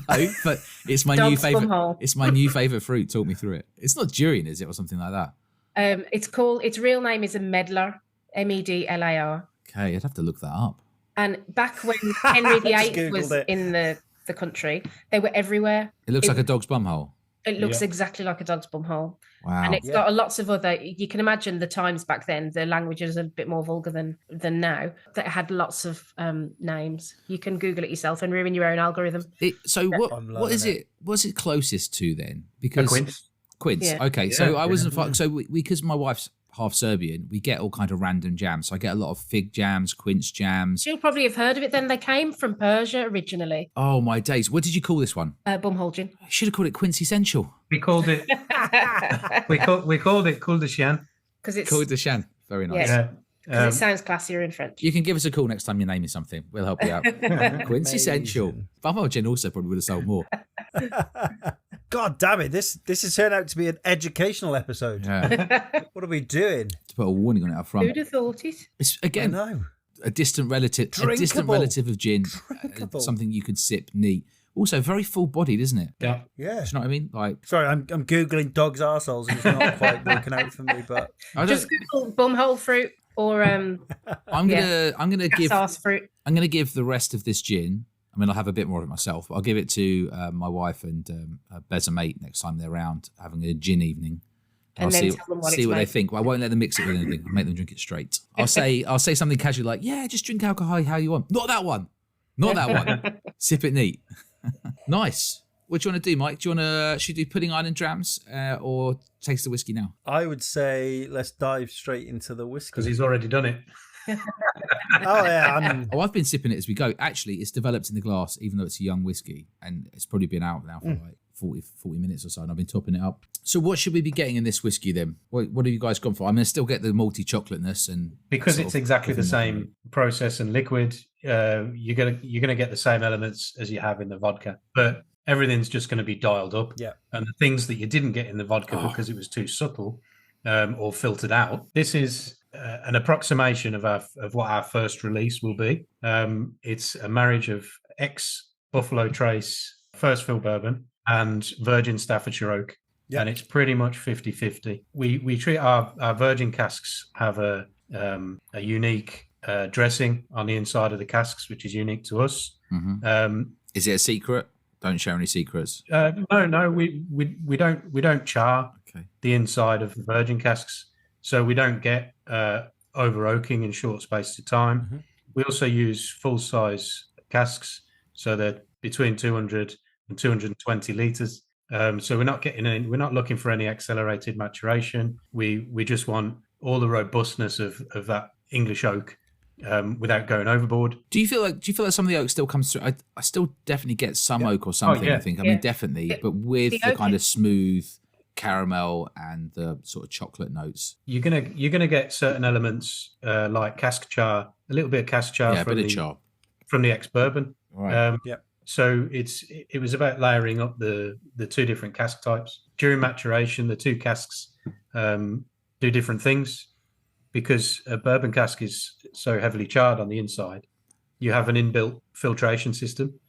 No, but it's my new Dog's favorite. bumhole. It's my new favorite fruit. Talk me through it. It's not durian, is it, or something like that? Its real name is a medlar, Medlar. Okay, I'd have to look that up. And back when Henry Just VIII was Googled it. in the country, they were everywhere. It looks like a dog's bumhole. It looks Yeah. exactly like a dog's bumhole. Wow. And it's got lots of other, you can imagine the times back then, the language is a bit more vulgar than now, that had lots of names. You can Google it yourself and ruin your own algorithm. So what I'm what is loving it? What's it closest to then? A Because quince. Quince. Yeah. Okay, so Yeah, I wasn't yeah. so because my wife's half Serbian, we get all kind of random jams. So I get a lot of fig jams, quince jams. You'll probably have heard of it then. They came from Persia originally. Oh my days! What did you call this one? Bumhole gin. I should have called it Quince Essential. We called it we called it Cul de Chien. Because it's Called the Shan. Very nice. Yeah. Yeah. 'cause it sounds classier in French. You can give us a call next time you're naming something. We'll help you out. Quince Essential. Amazing. Bumhole gin also probably would have sold more. God damn it! This has turned out to be an educational episode. Yeah. What are we doing? To put a warning on it up front. Who'd have thought it? It's I again know. a distant relative Drinkable. of gin. Drinkable. Something you could sip neat. Also very full bodied, isn't it? Yeah. Yeah. Do you know what I mean? Like Sorry, I'm googling dogs' arseholes and it's not quite working out for me. But I Just don't, Google bumhole fruit or I'm gonna cat's give arse fruit. I'm gonna give the rest of this gin. I mean, I'll have a bit more of it myself, but I'll give it to my wife and Bez and mate next time they're around having a gin evening. And I'll then see, tell them what see it's what they made. think. Well, I won't let them mix it with anything. I'll make them drink it straight. I'll say something casually like, "Yeah, just drink alcohol how you want." Not that one. Not that one. Sip it neat. Nice. What do you want to do, Mike? Do you want to should we do pudding iron and drams or taste the whiskey now? I would say let's dive straight into the whiskey. Because he's already done it. Oh yeah, Oh, I've been sipping it as we go. Actually, it's developed in the glass, even though it's a young whiskey, and it's probably been out now for like 40 minutes or so, and I've been topping it up. So what should we be getting in this whiskey then? What have you guys gone for? I'm going to still get the malty chocolateness, and because sort it's of exactly the everything same like process and liquid. You're gonna get the same elements as you have in the vodka, but everything's just going to be dialed up. Yeah. And the things that you didn't get in the vodka because it was too subtle or filtered out. This is an approximation of what our first release will be. It's a marriage of ex-Buffalo Trace first fill bourbon and virgin Staffordshire oak. Yep. And it's pretty much 50-50. We treat our virgin casks have a unique dressing on the inside of the casks, which is unique to us. Is it a secret? Don't share any secrets. No, we don't char the inside of virgin casks, so we don't get over oaking in short spaces of time. We also use full size casks, so they're between 200 and 220 liters. So we're not looking for any accelerated maturation. We just want all the robustness of that English oak without going overboard. Do you feel like some of the oak still comes through? I still definitely get some oak or something. I think. I mean, definitely, but with the kind of smooth caramel and the sort of chocolate notes. You're gonna get certain elements like cask char, a little bit of cask char from the ex-bourbon. Right. So it was about layering up the two different cask types. During maturation, the two casks do different things. Because a bourbon cask is so heavily charred on the inside, you have an inbuilt filtration system.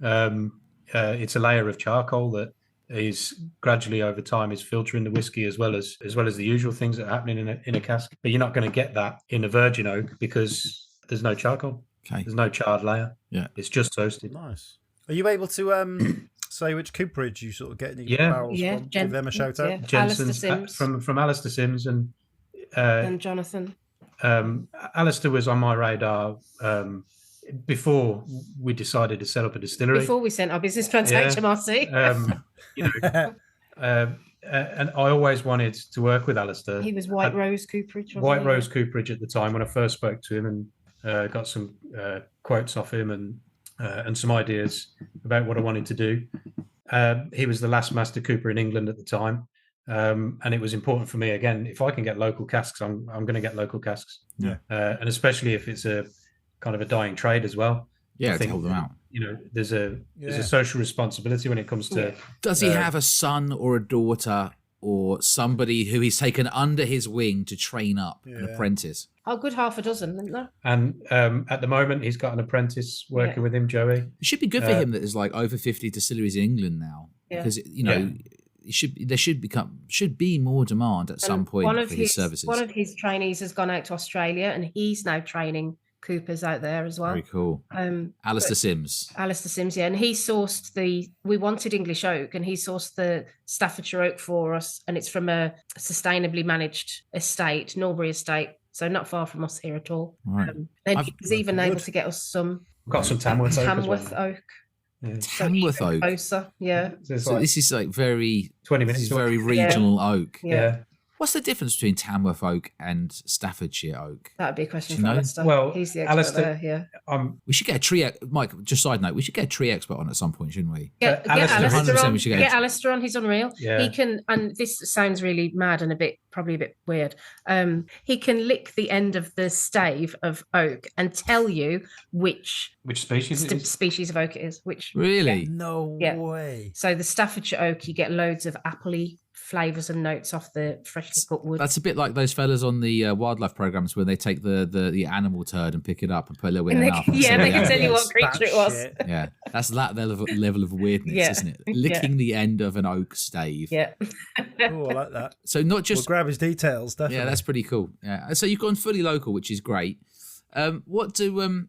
It's a layer of charcoal that is gradually over time is filtering the whiskey as well as the usual things that are happening in a cask. But you're not going to get that in a virgin oak because there's no charcoal. Okay. There's no charred layer. Yeah. It's just toasted. Nice. Are you able to say which cooperage you sort of get in your barrels from? Give them a shout out. Jensen's from Alistair Sims and Jonathan. Alistair was on my radar before we decided to set up a distillery. Before we sent our business plan to HMRC. And I always wanted to work with Alistair. He was White Rose Cooperage. Rose Cooperage at the time when I first spoke to him, and got some quotes off him and some ideas about what I wanted to do. He was the last master cooper in England at the time. And it was important for me, again, if I can get local casks, I'm going to get local casks. Yeah. And especially if it's a kind of a dying trade as well. Yeah, to help them out. There's a social responsibility when it comes to. Does he have a son or a daughter or somebody who he's taken under his wing to train up an apprentice? A good half a dozen, isn't there? And at the moment, he's got an apprentice working with him, Joey. It should be good for him that there's like over 50 distilleries in England now, because there should be more demand at some point for his services. One of his trainees has gone out to Australia, and he's now training coopers out there as well. Very cool. Alistair Sims, and he sourced we wanted English oak, and he sourced the Staffordshire oak for us, and it's from a sustainably managed estate, Norbury Estate, so not far from us here at all. Right. Then he was even able to get us some. We've got some Tamworth oak. Yeah. Tamworth oak. Closer, yeah. So this is like very 20 minutes. This is very regional oak. Yeah. What's the difference between Tamworth oak and Staffordshire oak? That would be a question for Alistair. Well, he's the expert Alistair, there, we should get a tree. Mike, just side note, we should get a tree expert on at some point, shouldn't we? Get Alistair on. We should get Alistair on. He's unreal. Yeah. He can, and this sounds really mad and probably a bit weird. He can lick the end of the stave of oak and tell you which species of oak it is. Really? No way. So the Staffordshire oak, you get loads of appley flavours and notes off the freshly cut wood. That's a bit like those fellas on the wildlife programs where they take the animal turd and pick it up and put a little bit in mouth. Yeah, they can tell you what creature it was. Yeah, that's that level of weirdness, isn't it? Licking the end of an oak stave. Yeah. Oh, I like that. So not just... We'll grab his details, definitely. Yeah, that's pretty cool. Yeah. So you've gone fully local, which is great. What do...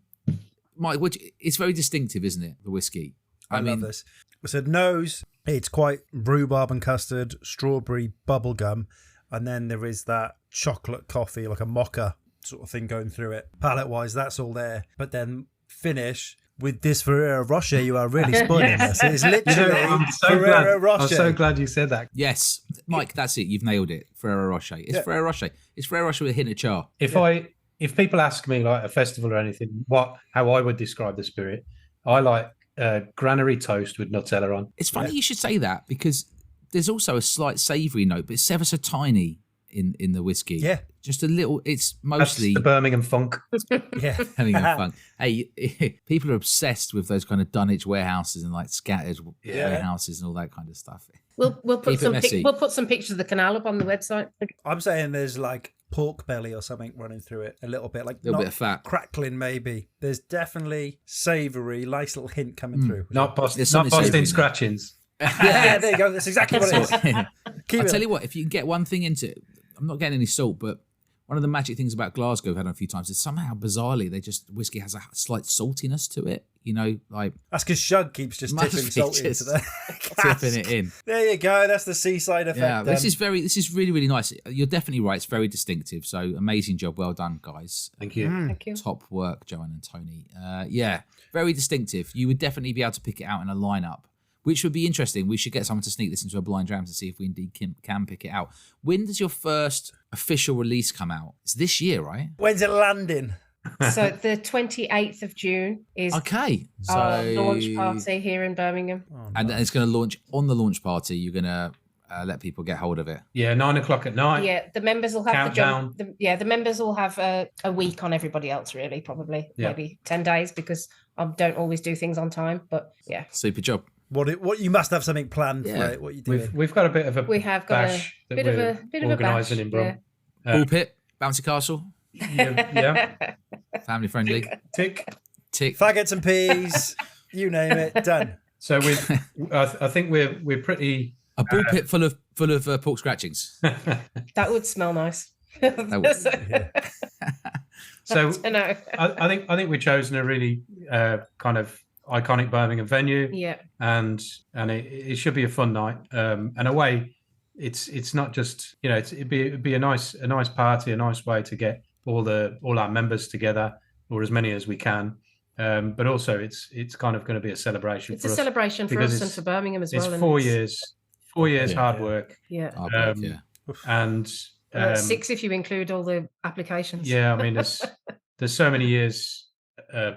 Mike, it's very distinctive, isn't it, the whiskey? I love this. I said nose, it's quite rhubarb and custard, strawberry, bubblegum, and then there is that chocolate coffee, like a mocha sort of thing going through it. Palate-wise, that's all there. But then finish with this Ferrero Rocher. You are really spoiling us. It's literally Ferrero Rocher. I'm so glad you said that. Yes, Mike, that's it. You've nailed it. Ferrero Rocher. It's Ferrero Rocher. It's Ferrero Rocher with a hint of char. If if people ask me like a festival or anything, how I would describe the Spirit, I like granary toast with Nutella on. It's funny you should say that, because there's also a slight savoury note, but it's ever so tiny in the whiskey. Yeah. Just a little. It's That's mostly the Birmingham funk. Yeah. Birmingham funk. Hey, people are obsessed with those kind of Dunwich warehouses and like scattered warehouses and all that kind of stuff. We'll put Keep it some messy. we'll put some pictures of the canal up on the website. I'm saying there's like pork belly or something running through it a little bit, like A little not bit of fat. crackling maybe. There's definitely savoury, nice little hint coming through. Not There's Boston something savoury in there. scratchings. Yeah, there you go. That's exactly what it is. Keep I'll it. tell you what, if you can get one thing into it, I'm not getting any salt, but one of the magic things about Glasgow I've had on a few times is somehow, bizarrely, whiskey has a slight saltiness to it. You know, like That's because Shug keeps just Must tipping be salt just into the cask. tipping it in. There you go. That's the seaside effect. Yeah, then. this is really, really nice. You're definitely right. It's very distinctive. So amazing job. Well done, guys. Thank you. Thank you. Top work, Joanne and Tony. Yeah, very distinctive. You would definitely be able to pick it out in a lineup, which would be interesting. We should get someone to sneak this into a blind jam to see if we indeed can pick it out. When does your first official release come out? It's this year, right? When's it landing? So the 28th of June is Okay. So our launch party here in Birmingham. and it's going to launch on the launch party. You're going to let people get hold of it. Yeah, 9:00 at night. Yeah, the members will have Countdown. the members will have a week on everybody else, really, probably Yeah. maybe 10 days, because I don't always do things on time. But yeah, Super job. What you must have something planned Yeah. for it. What you doing? We've got a bit of a we have got bash a that bit of we're a bit of a bash. organising in Brum. Ball pit, bouncy castle, Yeah. family friendly. Tick. Tick. Faggots and peas, you name it, done. So I think we're pretty. A ball pit full of pork scratchings. That would smell nice. That would- Yeah. So I know. I think we've chosen a really kind of iconic Birmingham venue, Yeah. and it should be a fun night. And a way, it's not just it'd be a nice party, a nice way to get all our members together, or as many as we can. But also it's kind of going to be a celebration. It's for a us celebration for because us and for Birmingham as well. It's and 4 years, 4 years Yeah. hard work, Yeah. Hard work, Um, yeah. and Well, 6 if you include all the applications. yeah, I mean there's so many years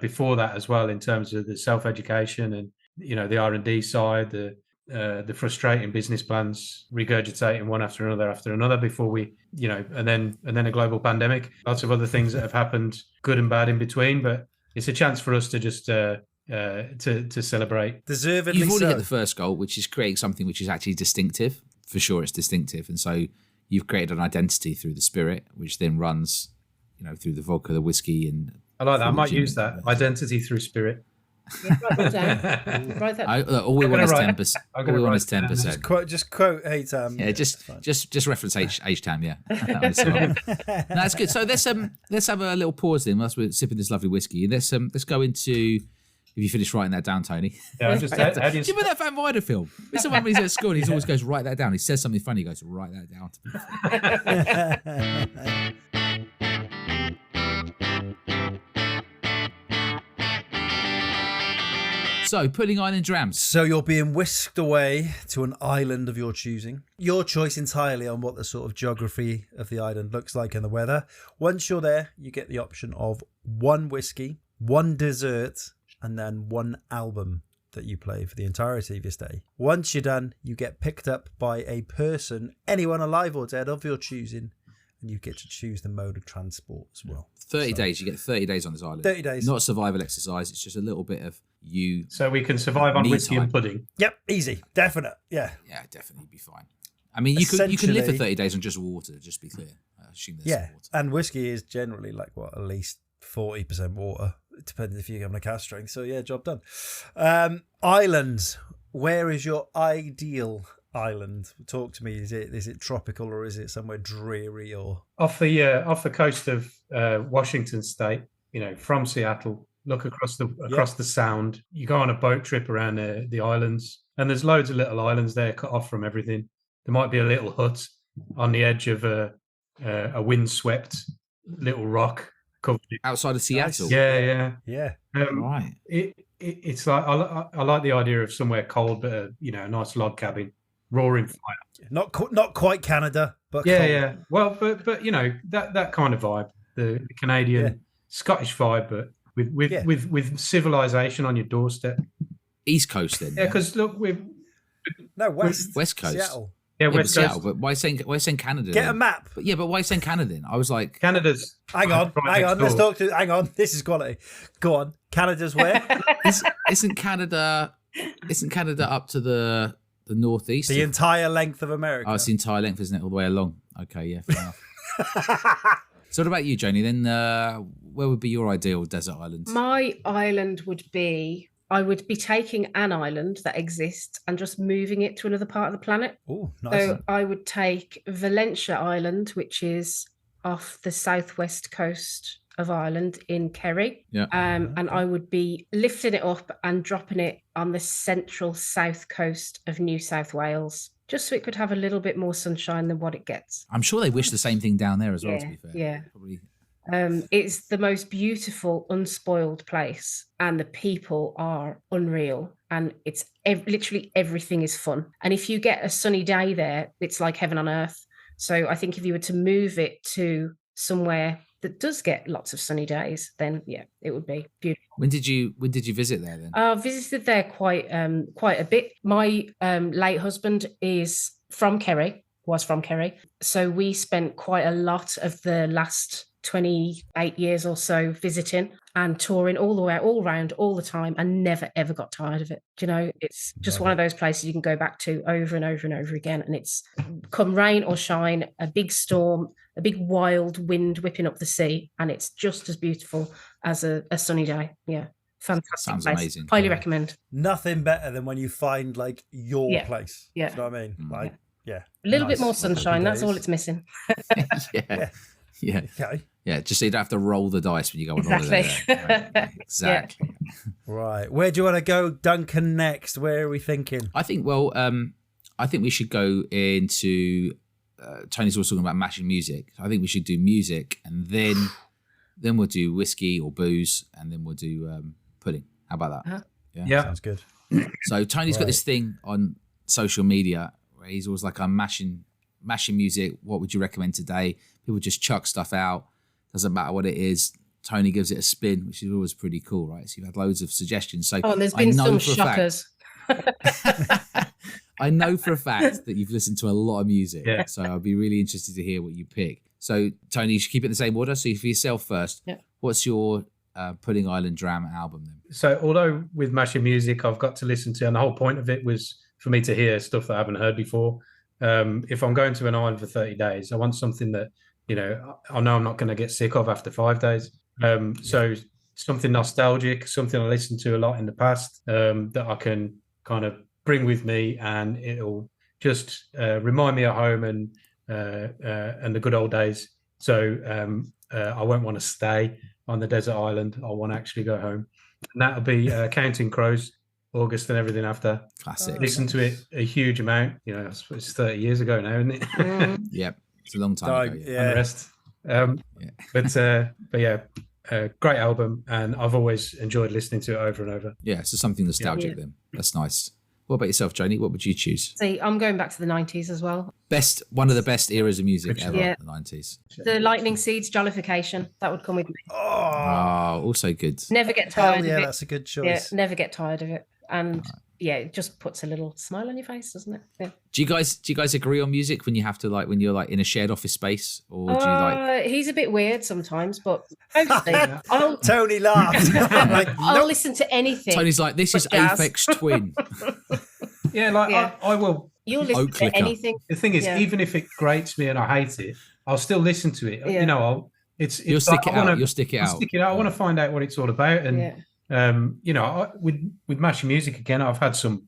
before that as well, in terms of the self-education and the R&D side, the frustrating business plans, regurgitating one after another before we and then a global pandemic, lots of other things that have happened, good and bad in between. But it's a chance for us to just to celebrate. Deservedly You've already so. hit the first goal, which is creating something which is actually distinctive. For sure, it's distinctive, and so you've created an identity through the Spirit, which then runs, through the vodka, the whiskey, and I like that. I might Gin. use that identity through Spirit. Yeah, write that down. Write that. all we I'm want is gonna write- 10%. I'm All gonna we want write is it down. 10%. Just quote Tam. Yeah, just reference H-Tam, yeah. No, that's good. So let's have a little pause then whilst we're sipping this lovely whiskey. Let's go into. If you finish writing that down, Tony. Yeah, I'm just. How do Do you you remember that Van Wilder film? It's the one when he's at school and he always goes, write that down. He says something funny, he goes, write that down. So, Pudding Island Drams. So you're being whisked away to an island of your choosing. Your choice entirely on what the sort of geography of the island looks like and the weather. Once you're there, you get the option of one whiskey, one dessert, and then one album that you play for the entirety of your stay. Once you're done, you get picked up by a person, anyone alive or dead of your choosing, and you get to choose the mode of transport as well. 30 days. You get 30 days on this island. 30 days. Not survival exercise. It's just a little bit of you. So we can survive on Me whiskey time. and pudding. Yep, easy, definite. Yeah. Yeah, definitely be fine. I mean, you can live for Essentially- 30 days on just water, just be clear. I assume there's Yeah, some water. and whiskey is generally like at least 40% water, depending if you're having a cask strength. So yeah, job done. Islands. Where is your ideal island? Talk to me. Is it tropical or is it somewhere dreary or? Off the coast of Washington State, from Seattle, look across the Sound. You go on a boat trip around the islands, and there's loads of little islands there cut off from everything. There might be a little hut on the edge of a windswept little rock covered. Outside of Seattle. Yeah. Yeah. Right. It's like I like the idea of somewhere cold, but a nice log cabin, roaring fire. Not quite Canada, but Yeah, cold. yeah. Well, but that kind of vibe. the Canadian Scottish vibe, but with civilization on your doorstep. East Coast then. Yeah, because look, West Coast. Seattle. Yeah, Yeah, West but Coast. Seattle, but why saying Canada? Get then? a map. But why saying Canada then? I was like, Canada's. Hang on. right next Let's door. talk to. Hang on. This is quality. Go on. Canada's where? isn't Canada up to the northeast? The entire length of America. Oh, it's the entire length, isn't it? All the way along. Okay, yeah, fair enough. So what about you, Joanie? Then where would be your ideal desert island? My island would be, I would be taking an island that exists and just moving it to another part of the planet. Oh, nice. So I would take Valentia Island, which is off the southwest coast of Ireland in Kerry. Yeah. And I would be lifting it up and dropping it on the central south coast of New South Wales, just so it could have a little bit more sunshine than what it gets. I'm sure they wish the same thing down there as well, Yeah, to be fair. yeah. Probably. It's the most beautiful, unspoiled place, and the people are unreal. And it's literally everything is fun. And if you get a sunny day there, it's like heaven on earth. So I think if you were to move it to somewhere that does get lots of sunny days, then yeah, it would be beautiful. When did you visit there then? I visited there quite a bit. My late husband was from Kerry, so we spent quite a lot of the last 28 years or so visiting and touring all the way, all around, all the time, and never ever got tired of it. Do you know, it's just one of those places you can go back to over and over and over again, and it's come rain or shine, a big storm, a big wild wind whipping up the sea, and it's just as beautiful as a sunny day. Yeah, fantastic. Sounds place. amazing. Highly Yeah. recommend. Nothing better than when you find like your Yeah. place. Yeah. Do you know what I mean? Like, yeah. A little bit Nice. more sunshine. That's all it's missing. Yeah. Okay. Yeah, just so you don't have to roll the dice when you go on Exactly. holiday. Right. Exactly. Right. Where do you want to go, Duncan, next? Where are we thinking? I think, well, I think we should go into, Tony's always talking about mashing music. I think we should do music, and then we'll do whiskey or booze, and then we'll do pudding. How about that? Uh-huh. Yeah. Sounds good. So Tony's got this thing on social media where he's always like, I'm mashing music. What would you recommend today? People just chuck stuff out. Doesn't matter what it is. Tony gives it a spin, which is always pretty cool, right? So you've had loads of suggestions. So And there's been some for a shockers. I know for a fact that you've listened to a lot of music. Yeah. So I'll be really interested to hear what you pick. So Tony, you should keep it in the same order. So for yourself first, what's your Pudding Island Dram album then? So although with mashing music, I've got to listen to, and the whole point of it was for me to hear stuff that I haven't heard before. If I'm going to an island for 30 days, I want something that, I know I'm not going to get sick of after 5 days. So something nostalgic, something I listened to a lot in the past, that I can kind of bring with me, and it'll just remind me of home and the good old days. So I won't want to stay on the desert island. I want to actually go home. And that'll be Counting Crows, August and everything after. Classic. Listen to it a huge amount. It's 30 years ago now, isn't it? Yep. It's a long time ago. And the rest. But yeah, great album, and I've always enjoyed listening to it over and over. Yeah, so something nostalgic then. That's nice. What about yourself, Joanie? What would you choose? See, I'm going back to the 90s as well. One of the best eras of music ever, Yeah. the 90s. The Lightning Seeds Jollification, that would come with me. Oh, also good. Never get Hell tired yeah, of it. that's a good choice. Yeah, never get tired of it. And yeah, it just puts a little smile on your face, doesn't it? Yeah. Do you guys agree on music when you have to when you're in a shared office space, or do you like? He's a bit weird sometimes, but mostly I'll Tony laughed. I'm like, I'll nope. listen to anything. Tony's like, this but is jazz. Aphex Twin. Yeah, I will. You'll Oak listen clicker. to anything. The thing is, Yeah. even if it grates me and I hate it, I'll still listen to it. Yeah. You'll stick it out. You'll stick it out. Stick it out. I want to find out what it's all about. And with mashing music again, I've had some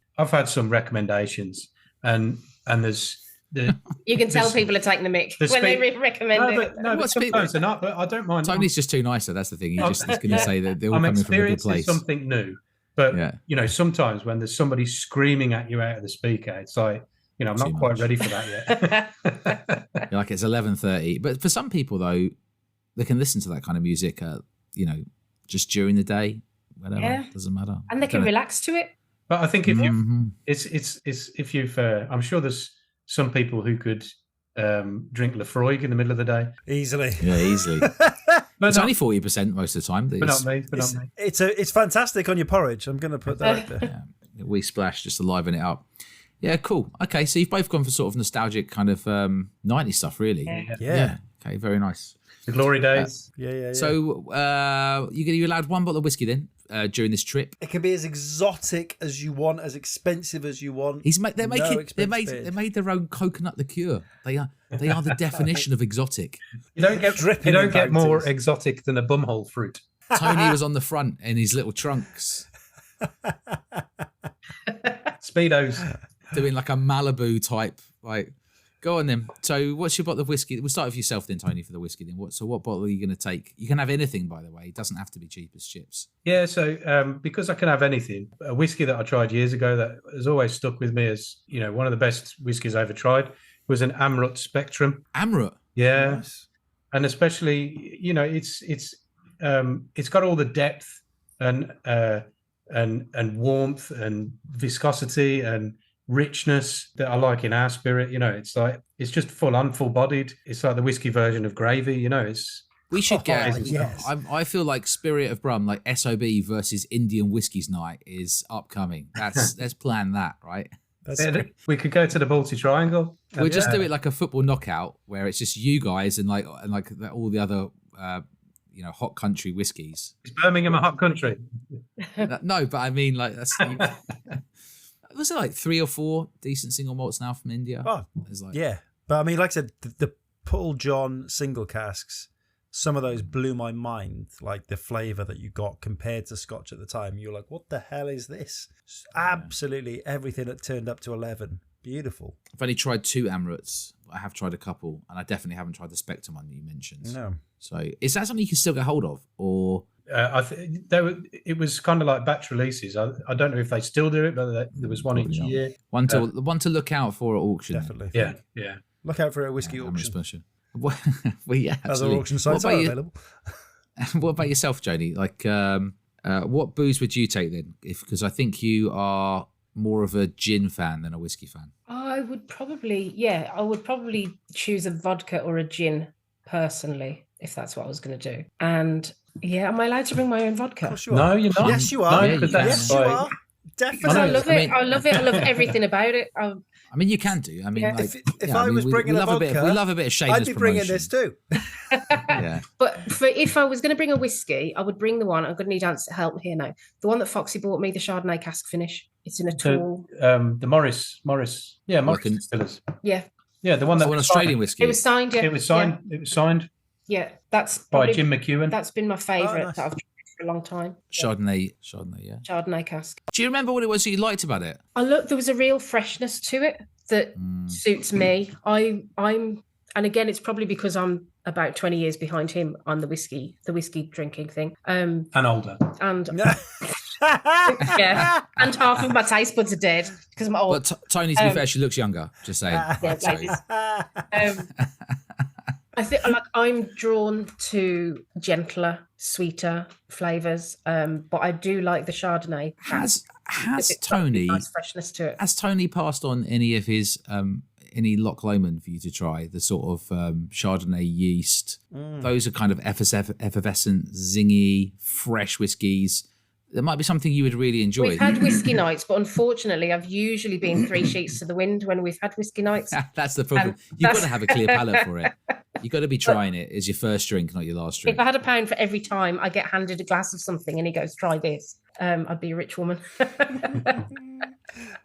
recommendations, and there's the You can tell people are taking the mic the when they speak- recommend it. but sometimes they're not. But I don't mind. Tony's just too nice, so that's the thing. He's going to say that they're all I'm coming from a good experiencing place. something new. But Yeah. sometimes when there's somebody screaming at you out of the speaker, it's like, I'm Too not quite much. ready for that yet. You're like, it's 11:30. But for some people though, they can listen to that kind of music, just during the day, whatever. Yeah. Doesn't matter. And they can Don't know. relax to it. But I think if you Mhm. it's if you've I'm sure there's some people who could drink Lefroy in the middle of the day. Easily. Yeah, easily. But It's not, only 40% most of the time. but not me. But not me. It's fantastic on your porridge. I'm going to put that out there. Yeah, we splash just to liven it up. Yeah, cool. Okay, so you've both gone for sort of nostalgic kind of 90s stuff, really. Yeah. Okay, very nice. The glory days. Yeah. So you're allowed one bottle of whiskey then during this trip. It can be as exotic as you want, as expensive as you want. They made their own coconut liqueur. They are the definition of exotic. You don't get more exotic than a bumhole fruit. Tony was on the front in his little trunks, Speedos. doing like a Malibu type. Like, go on then. So, what's your bottle of whiskey? We'll start with yourself then, Tony, for the whiskey. Then, what bottle are you going to take? You can have anything, by the way. It doesn't have to be cheap as chips. Yeah, so because I can have anything, a whiskey that I tried years ago that has always stuck with me as one of the best whiskies I ever tried was an Amrut Spectrum. Amrut. Yeah, Nice. and especially it's got all the depth and warmth and viscosity and richness that I like in our spirit. It's just full bodied. It's like the whiskey version of gravy. We should get. yes. I feel like Spirit of Brum, like S.o.B versus Indian Whiskies Night, is upcoming. Let's plan that, right? We could go to the Baltic Triangle. We'll just do it like a football knockout, where it's just you guys and all the other hot country whiskies. Is Birmingham a hot country? No, but I mean that's. Was it like 3 or 4 decent single malts now from India? Oh, yeah. But I mean, like I said, the Paul John single casks, some of those blew my mind, like the flavour that you got compared to Scotch at the time. You're like, what the hell is this? Absolutely everything that turned up to 11. Beautiful. I've only tried 2 Amruts. I have tried a couple, and I definitely haven't tried the Spectrum one that you mentioned. No. So is that something you can still get hold of, or? It was kind of like batch releases. I don't know if they still do it, but there was one Probably each not. year. One to look out for at auction. Definitely. Yeah. Look out for a whiskey Amrut auction. Special. Well, yeah, Other absolutely. auction sites are available. What about yourself, Joanie? Like, what booze would you take then? Because I think you are more of a gin fan than a whiskey fan. I would probably choose a vodka or a gin personally, if that's what I was going to do. And yeah, am I allowed to bring my own vodka? Of course you are. No, you're not. Yes, you are. Yeah, you can. Yes, you are. Definitely. I love it. I mean- I love it. I love everything about it. I mean, you can do. I mean, Yeah. like, If I was bringing we a love vodka, we love a bit of shameless I'd be bringing promotion. this too. Yeah. But if I was going to bring a whiskey, I would bring the one. I'm going to need help here now. The one that Foxy bought me, the Chardonnay cask finish. It's in a tall. The Morris. Yeah, Morris Looking- Distillers. Yeah, Yeah, the one that Oh, an Australian whiskey. it was signed. Yeah, It was signed. It was signed Yeah, that's by probably, Jim McEwen. That's been my favourite nice. that I've tried for a long time. Chardonnay, yeah. Chardonnay cask. Do you remember what it was you liked about it? There was a real freshness to it that suits me. I'm, and again, it's probably because I'm about 20 years behind him on the whiskey drinking thing. And older. And yeah, and half of my taste buds are dead because I'm old. But Tony, to be fair, she looks younger. Just saying. Yeah, So- ladies. I think I'm drawn to gentler, sweeter flavors, but I do like the Chardonnay. Has It's got Tony nice freshness to it? has Tony passed on any of his any Loch Lomond for you to try? The sort of Chardonnay yeast. Those are kind of effervescent, zingy, fresh whiskies. There might be something you would really enjoy. We've had whiskey nights, but unfortunately, I've usually been 3 sheets to the wind when we've had whiskey nights. That's the problem. You've got to have a clear palate for it. You've got to be trying it as your first drink, not your last drink. If I had £1 for every time I get handed a glass of something and he goes, "Try this," I'd be a rich woman.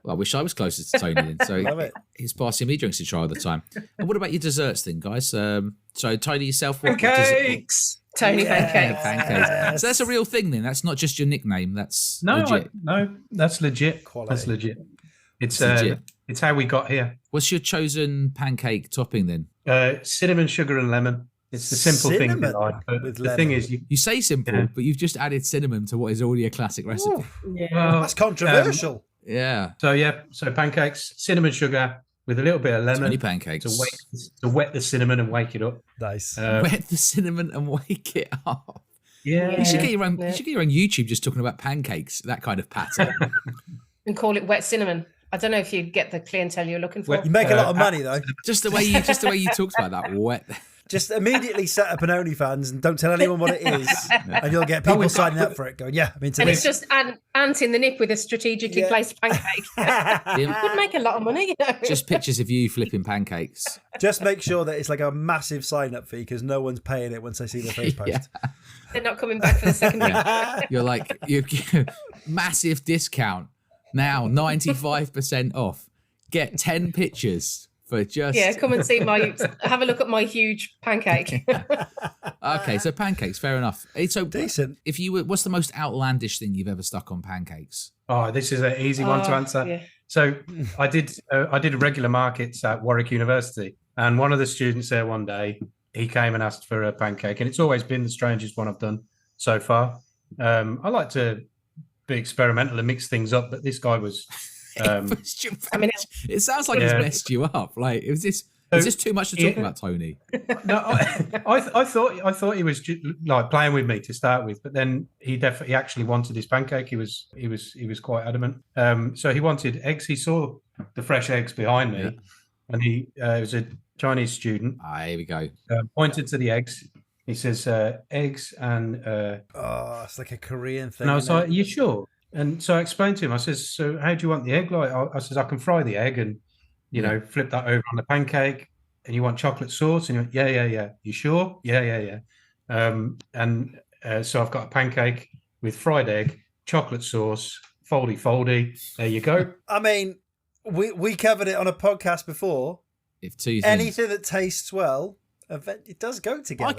Well, I wish I was closer to Tony then. So Love it. he's passing me drinks to try all the time. And what about your desserts then, guys? So Tony, yourself, what Pancakes. Tony pancakes? pancakes. So that's a real thing then. That's not just your nickname. That's No, legit. no, that's legit. Quality. That's legit. It's legit. It's how we got here. What's your chosen pancake topping then? Cinnamon, sugar, and lemon. It's the simple thing Cinnamon that I like. But with the lemon. thing is, You say simple, Yeah. but you've just added cinnamon to what is already a classic recipe. Yeah. That's controversial. Yeah. so pancakes, cinnamon, sugar with a little bit of lemon Tony pancakes. to wet the cinnamon and wake it up. Nice. Wet the cinnamon and wake it up. Yeah, You should get your own. Yeah. You should get your own YouTube just talking about pancakes, that kind of pattern. And call it wet cinnamon. I don't know if you'd get the clientele you're looking for. Wet- You make a lot of money though. just the way you talked about that wet. Just immediately set up an OnlyFans and don't tell anyone what it is, and you'll get people signing up for it. Going, yeah, I'm into And this. it's just an ant in the nip with a strategically placed pancake. Would make a lot of money. Just pictures of you flipping pancakes. Just make sure that it's like a massive sign-up fee because no one's paying it once they see the first post. They're not coming back for the second week. You're like, massive discount now, 95% off. Get 10 pictures for just... Yeah, come and have a look at my huge pancake. Okay, so pancakes, fair enough. So Decent. What's the most outlandish thing you've ever stuck on pancakes? Oh, this is an easy one to answer. Yeah. So I did regular markets at Warwick University, and one of the students there one day, he came and asked for a pancake, and it's always been the strangest one I've done so far. I like to be experimental and mix things up, but this guy was... it sounds like he's messed you up. Like, is this too much to talk about, Tony? No, I thought he was like playing with me to start with, but then he actually wanted his pancake. He was quite adamant. So he wanted eggs. He saw the fresh eggs behind me, and he was a Chinese student. Here we go. Pointed to the eggs. He says eggs and. It's like a Korean thing. And I was like, "Are you sure?" And so I explained to him. I says, "So how do you want the egg?" Like I says, "I can fry the egg and flip that over on the pancake. And you want chocolate sauce?" And he went, yeah. You sure? Yeah. So I've got a pancake with fried egg, chocolate sauce, foldy. There you go. I mean, we covered it on a podcast before. If anything that tastes well, it does go together. I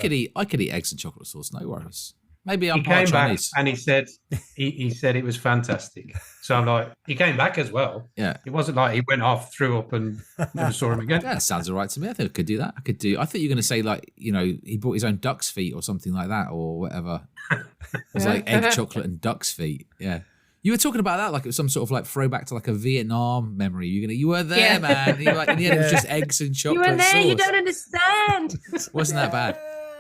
could eat eggs and chocolate sauce, no worries. Maybe I'm he part came back Chinese. and he said he said it was fantastic. So I'm like, he came back as well. Yeah. It wasn't like he went off, threw up, and never saw him again. That sounds all right to me. I think I could do that. I thought you were going to say, like, he bought his own duck's feet or something like that or whatever. It was like egg, chocolate, and duck's feet. Yeah. You were talking about that like it was some sort of like throwback to like a Vietnam memory. You were there, man. You like, in the end, it was just eggs and chocolate. You were there. Sauce. You don't understand. Wasn't that bad?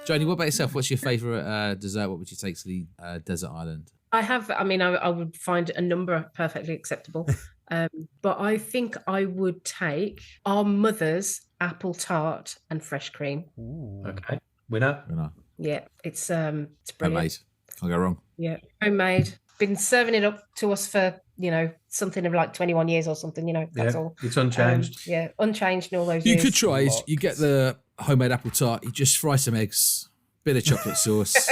Joanie, what about yourself? What's your favourite dessert? What would you take to the desert island? I would find a number perfectly acceptable. But I think I would take our mother's apple tart and fresh cream. Ooh. Okay. Winner. Yeah, it's brilliant. Homemade. Can't go wrong. Yeah, homemade. Been serving it up to us for, something of like 21 years or something, that's all. It's unchanged. Unchanged in all those years. You could try it. You get the homemade apple tart, you just fry some eggs, bit of chocolate sauce.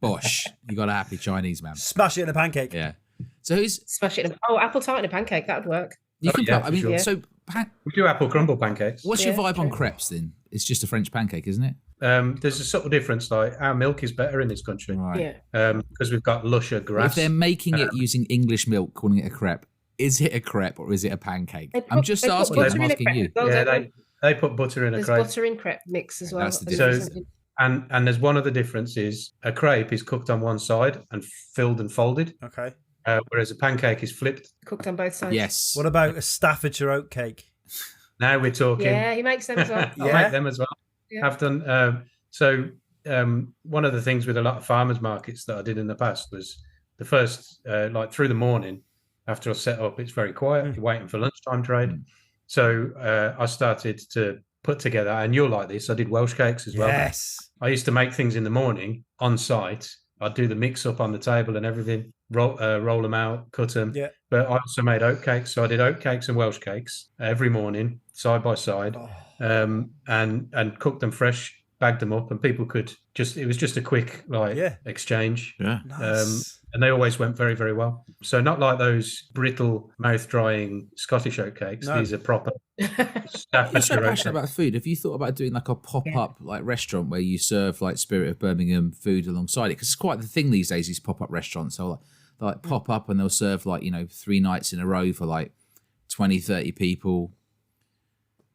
Bosh. You got a happy Chinese man. Smash it in a pancake. Yeah. So smash it in apple tart in a pancake, that would work. You can sure. We do apple crumble pancakes. What's your vibe on crepes then? It's just a French pancake, isn't it? There's a subtle difference. Like our milk is better in this country, right? Because we've got lusher grass. If they're making it using English milk, calling it a crepe, is it a crepe or is it a pancake? I'm just asking. I'm asking you. They put butter in a crepe. There's butter in crepe mix as well. That's the difference. And there's one other difference is a crepe is cooked on one side and filled and folded. Okay. Whereas a pancake is flipped. Cooked on both sides. Yes. What about a Staffordshire oatcake? Now we're talking. Yeah, he makes them as well. I make them as well. Yeah. I've done. One of the things with a lot of farmers markets that I did in the past was the first, like through the morning after I set up, it's very quiet. You're waiting for lunchtime trade. So I started to put together, and you're like this, I did Welsh cakes as well. Yes. I used to make things in the morning on site. I'd do the mix up on the table and everything, roll them out, cut them. Yeah. But I also made oat cakes. So I did oat cakes and Welsh cakes every morning, side by side, and cooked them fresh, bagged them up, and people could it was just a quick exchange. Yeah. Nice. And they always went very, very well. So not like those brittle, mouth-drying Scottish oat cakes. No. These are proper. You're so passionate about food. Have you thought about doing like a pop-up like restaurant where you serve like Spirit of Birmingham food alongside it? Because it's quite the thing these days. These pop-up restaurants, so like pop up and they'll serve like 3 nights in a row for like 20, 30 people.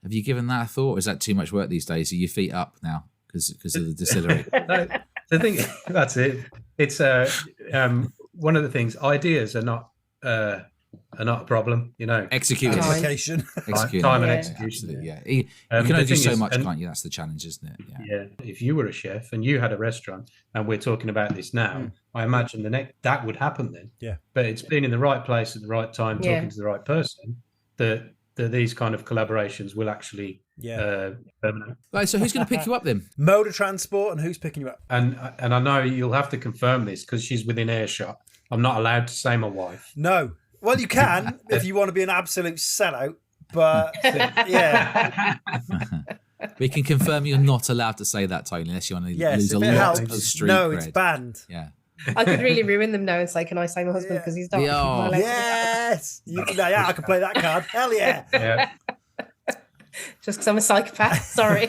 Have you given that a thought? Or is that too much work these days? Are your feet up now because of the distillery? No, the thing that's it. It's one of the things. Ideas are not a problem. Execution. Time and execution. Absolutely, yeah. You can only do so much, can't you? That's the challenge, isn't it? Yeah. If you were a chef and you had a restaurant, and we're talking about this now, I imagine that would happen then. Yeah. But it's being in the right place at the right time, talking to the right person, that that these kind of collaborations will actually permanent. Right, so who's going to pick you up then? Mode of transport and who's picking you up? And I know you'll have to confirm this because she's within earshot. I'm not allowed to say my wife. No. Well, you can if you want to be an absolute sellout, but yeah. We can confirm you're not allowed to say that, Tony, unless you want to lose if a it lot helps. of street No, cred. it's banned. Yeah. I could really ruin them now and say, "Can I say my husband because he's dark?" Yeah. Yes. Yeah, I can play that card. Hell yeah. Yeah. Just because I'm a psychopath. Sorry.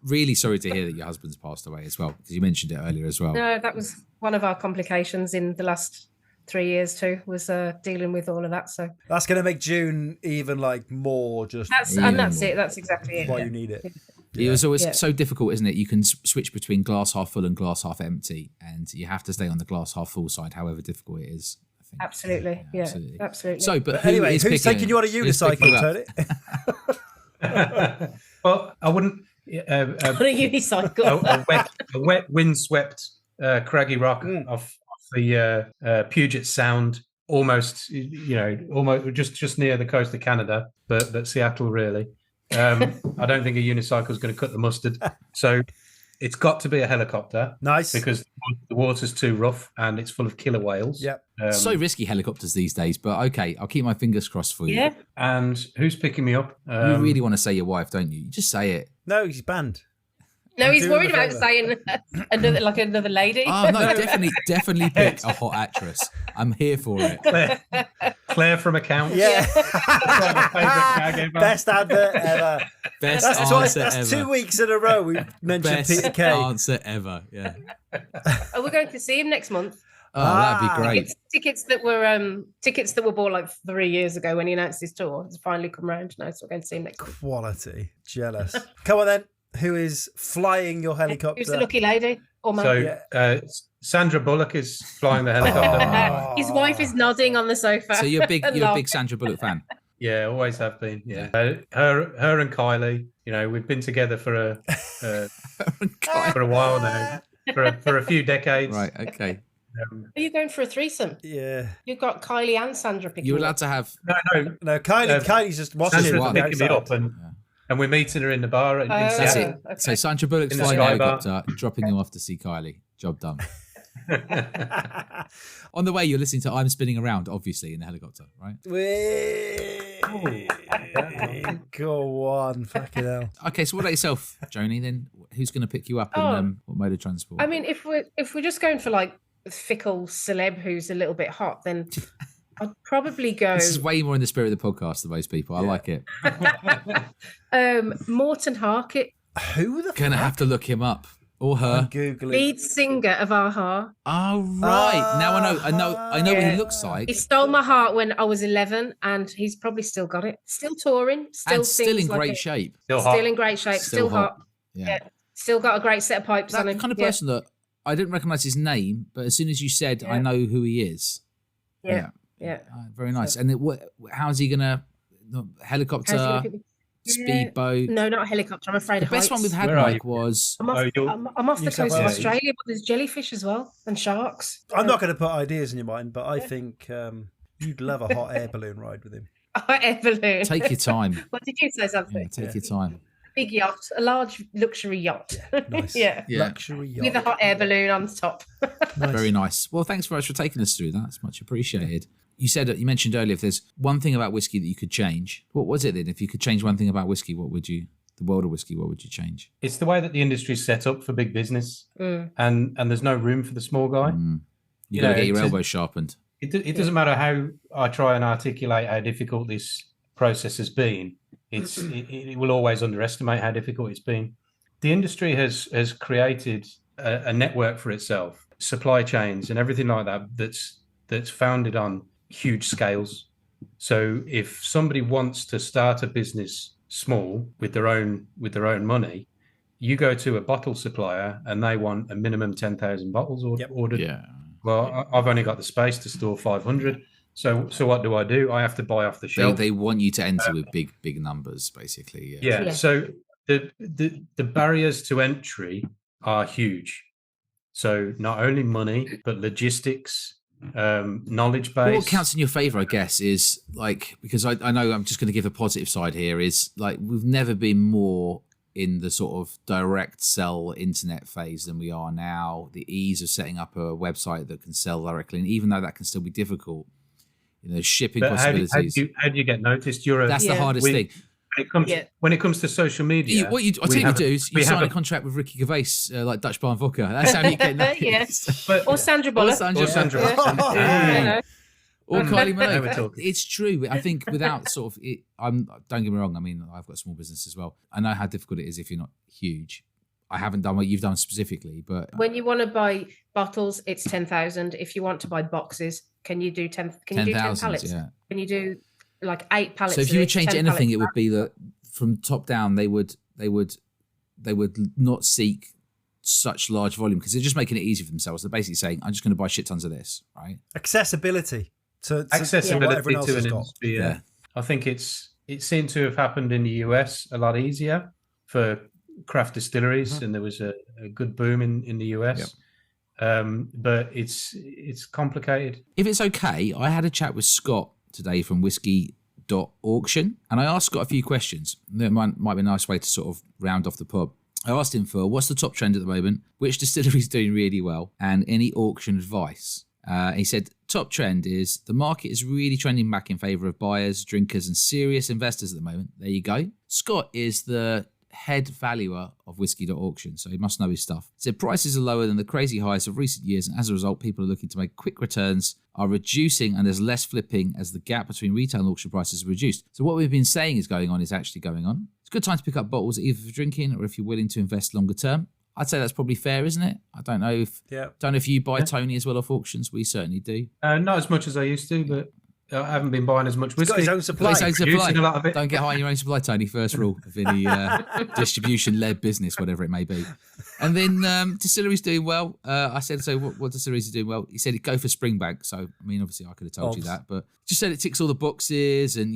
Really sorry to hear that your husband's passed away as well, because you mentioned it earlier as well. No, that was one of our complications in the last 3 years too, was dealing with all of that. So That's going to make June even like more just that's it. That's exactly it. why Yeah. you need it. It was always so difficult, isn't it? You can switch between glass half full and glass half empty, and you have to stay on the glass half full side, however difficult it is. I think. Absolutely. Yeah, absolutely. So, but Anyway, who's who's taking you on a who's picking you unicycle, up? Tony? Well, I wouldn't. On a unicycle. A wet, windswept, craggy rock off the Puget Sound, almost just near the coast of Canada, but Seattle really. I don't think a unicycle is going to cut the mustard, so it's got to be a helicopter. Nice. Because the water's too rough and it's full of killer whales. Yep. So risky helicopters these days, but okay, I'll keep my fingers crossed for you. Yeah. And who's picking me up? You really want to say your wife, don't you? You just say it. No, he's banned. No, he's doing worried the about favour. saying another lady. Oh no, definitely pick a hot actress. I'm here for it. Claire from Account. Yeah. Favourite gag ever. Best advert ever. Best That's answer that's ever. 2 weeks in a row we've mentioned Best Peter Kay. answer ever. Yeah. Oh, we're going to see him next month. Oh, that'd be great. Tickets that were bought like 3 years ago when he announced his tour has finally come round now, so we're going to see him next month. Quality. Jealous. Come on then. Who is flying your helicopter? Who's the lucky lady? Or man? So Sandra Bullock is flying the helicopter. His wife is nodding on the sofa. So you're a big laughing. Sandra Bullock fan. Yeah, always have been. Yeah, her and Kylie. We've been together for a while now, for a few decades. Right. Okay. Are you going for a threesome? Yeah. You've got Kylie and Sandra picking You're you allowed up. to have. No, Kylie's just watching Sandra's it from the picking me up, outside. and we're meeting her in the bar. In That's Seattle. it. Okay. So Sandra Bullock's In the flying a sky bar. helicopter, dropping you off to see Kylie. Job done. On the way, you're listening to "I'm Spinning Around," obviously in the helicopter, right? Go on, fucking hell. Okay, so what about yourself, Joanie? Then who's going to pick you up Oh. in what mode of transport? I mean, if we're just going for like a fickle celeb who's a little bit hot, then I'd probably go This is way more in the spirit of the podcast than most people. I like it. Morton Harkett, Who the Gonna fuck? have to look him up or I'm her. Googling. lead singer of Aha. Oh right, now I know what he Yeah. looks like. He stole my heart when I was 11, and he's probably still got it. Still touring, And still sings in like great a- shape. Still hot. Still in great shape, still hot. Yeah. Still got a great set of pipes That on him. kind of Yeah. person that I didn't recognise his name, but as soon as you said, I Yeah. know who he is. Yeah. Very nice. And how's he gonna helicopter, How's he gonna pick me? speedboat? No, not a helicopter. I'm afraid The of best heights. one we've had, Where are Mike, was I'm off, Oh, you're- I'm off the New South coast of Wales. Australia, but there's jellyfish as well and sharks. I'm not going to put ideas in your mind, but I think you'd love a hot air balloon ride with him. Air balloon. take your time. What did you say, something? Yeah, take your time. Big yacht, a large luxury yacht. Nice. Yeah. Yeah. Luxury yacht. With a hot air balloon on top. Very nice. Well, thanks very much for taking us through that. It's much appreciated. You mentioned earlier if there's one thing about whiskey that you could change, what was it then? If you could change one thing about whiskey, the world of whiskey, what would you change? It's the way that the industry's set up for big business, and there's no room for the small guy. You got to know, get your it's a- elbows sharpened. It doesn't matter how I try and articulate how difficult this process has been. It will always underestimate how difficult it's been. The industry has created a network for itself, supply chains and everything like that. That's founded on huge scales. So if somebody wants to start a business small with their own money, you go to a bottle supplier and they want a minimum 10,000 bottles ordered. Yeah. Well, I've only got the space to store 500. So what do? I have to buy off the shelf. They want you to enter with big numbers, basically. Yeah. Yeah. So the barriers to entry are huge. So not only money, but logistics, knowledge But base. what counts in your favour, I guess, is like, because I know I'm just going to give a positive side here, is like we've never been more in the sort of direct sell internet phase than we are now. The ease of setting up a website that can sell directly, and even though that can still be difficult, shipping But possibilities. how do you get noticed? That's the hardest thing. When it comes to social media, I tell you what you do is you sign a contract with Ricky Gervais, like Dutch Bar and Vodka. That's how you get noticed. Or Sandra Bullock. Or Kylie Minogue. It's true. I think without sort of it, don't get me wrong. I mean, I've got a small business as well. I know how difficult it is if you're not huge. I haven't done what you've done specifically, but when you want to buy bottles, it's 10,000. If you want to buy boxes, can you do 10? Can you do 10 pallets? Yeah. Can you do like 8 pallets? So if you would change anything, it would be that from top down, they would not seek such large volume because they're just making it easy for themselves. They're basically saying, "I'm just going to buy shit tons of this." Right? Accessibility to accessibility to an industry. Yeah. I think it seemed to have happened in the US a lot easier for craft distilleries, and there was a good boom in the US. But it's complicated. If it's okay, I had a chat with Scott today from whisky.auction, and I asked Scott a few questions. That might be a nice way to sort of round off the pub. I asked him for what's the top trend at the moment, which distillery is doing really well, and any auction advice. He said top trend is the market is really trending back in favour of buyers, drinkers, and serious investors at the moment. There you go. Scott is the head valuer of whisky.auction, so he must know his stuff. He said prices are lower than the crazy highs of recent years, and as a result, people are looking to make quick returns, are reducing, and there's less flipping as the gap between retail and auction prices is reduced. So what we've been saying is going on is actually going on. It's a good time to pick up bottles either for drinking or if you're willing to invest longer term. I'd say that's probably fair, isn't it? I don't know if you buy Tony as well off auctions. We certainly do. Not as much as I used to, but I haven't been buying as much whiskey. He's got his own supply. A lot of it. Don't get high on your own supply, Tony. First rule of any distribution-led business, whatever it may be. And then distilleries doing well. I said, so what distilleries are doing well? He said, go for Springbank. So, I mean, obviously I could have told you that, but just said it ticks all the boxes and,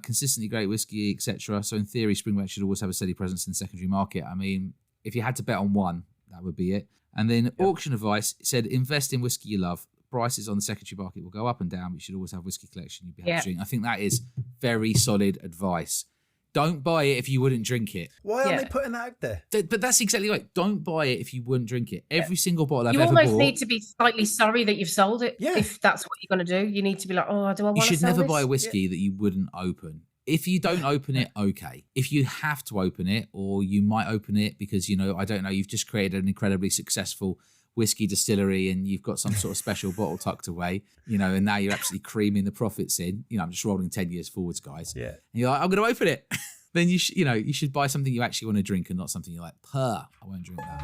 consistently great whiskey, etc. So in theory, Springbank should always have a steady presence in the secondary market. I mean, if you had to bet on one, that would be it. And then auction advice said, invest in whiskey you love. Prices on the secondary market will go up and down. You should always have whiskey collection. You'd be happy to drink. I think that is very solid advice. Don't buy it if you wouldn't drink it. Why aren't they putting that out there? But that's exactly right. Don't buy it if you wouldn't drink it. Every single bottle I've you ever bought. You almost need to be slightly sorry that you've sold it. Yeah. If that's what you're going to do, you need to be like, oh, do I want to sell this? You should never buy a whiskey that you wouldn't open. If you don't open it, okay. If you have to open it, or you might open it because, I don't know, you've just created an incredibly successful whiskey distillery and you've got some sort of special bottle tucked away, and now you're absolutely creaming the profits in. I'm just rolling 10 years forwards, guys. Yeah. And you're like, I'm going to open it. Then you should buy something you actually want to drink and not something you're like, I won't drink that.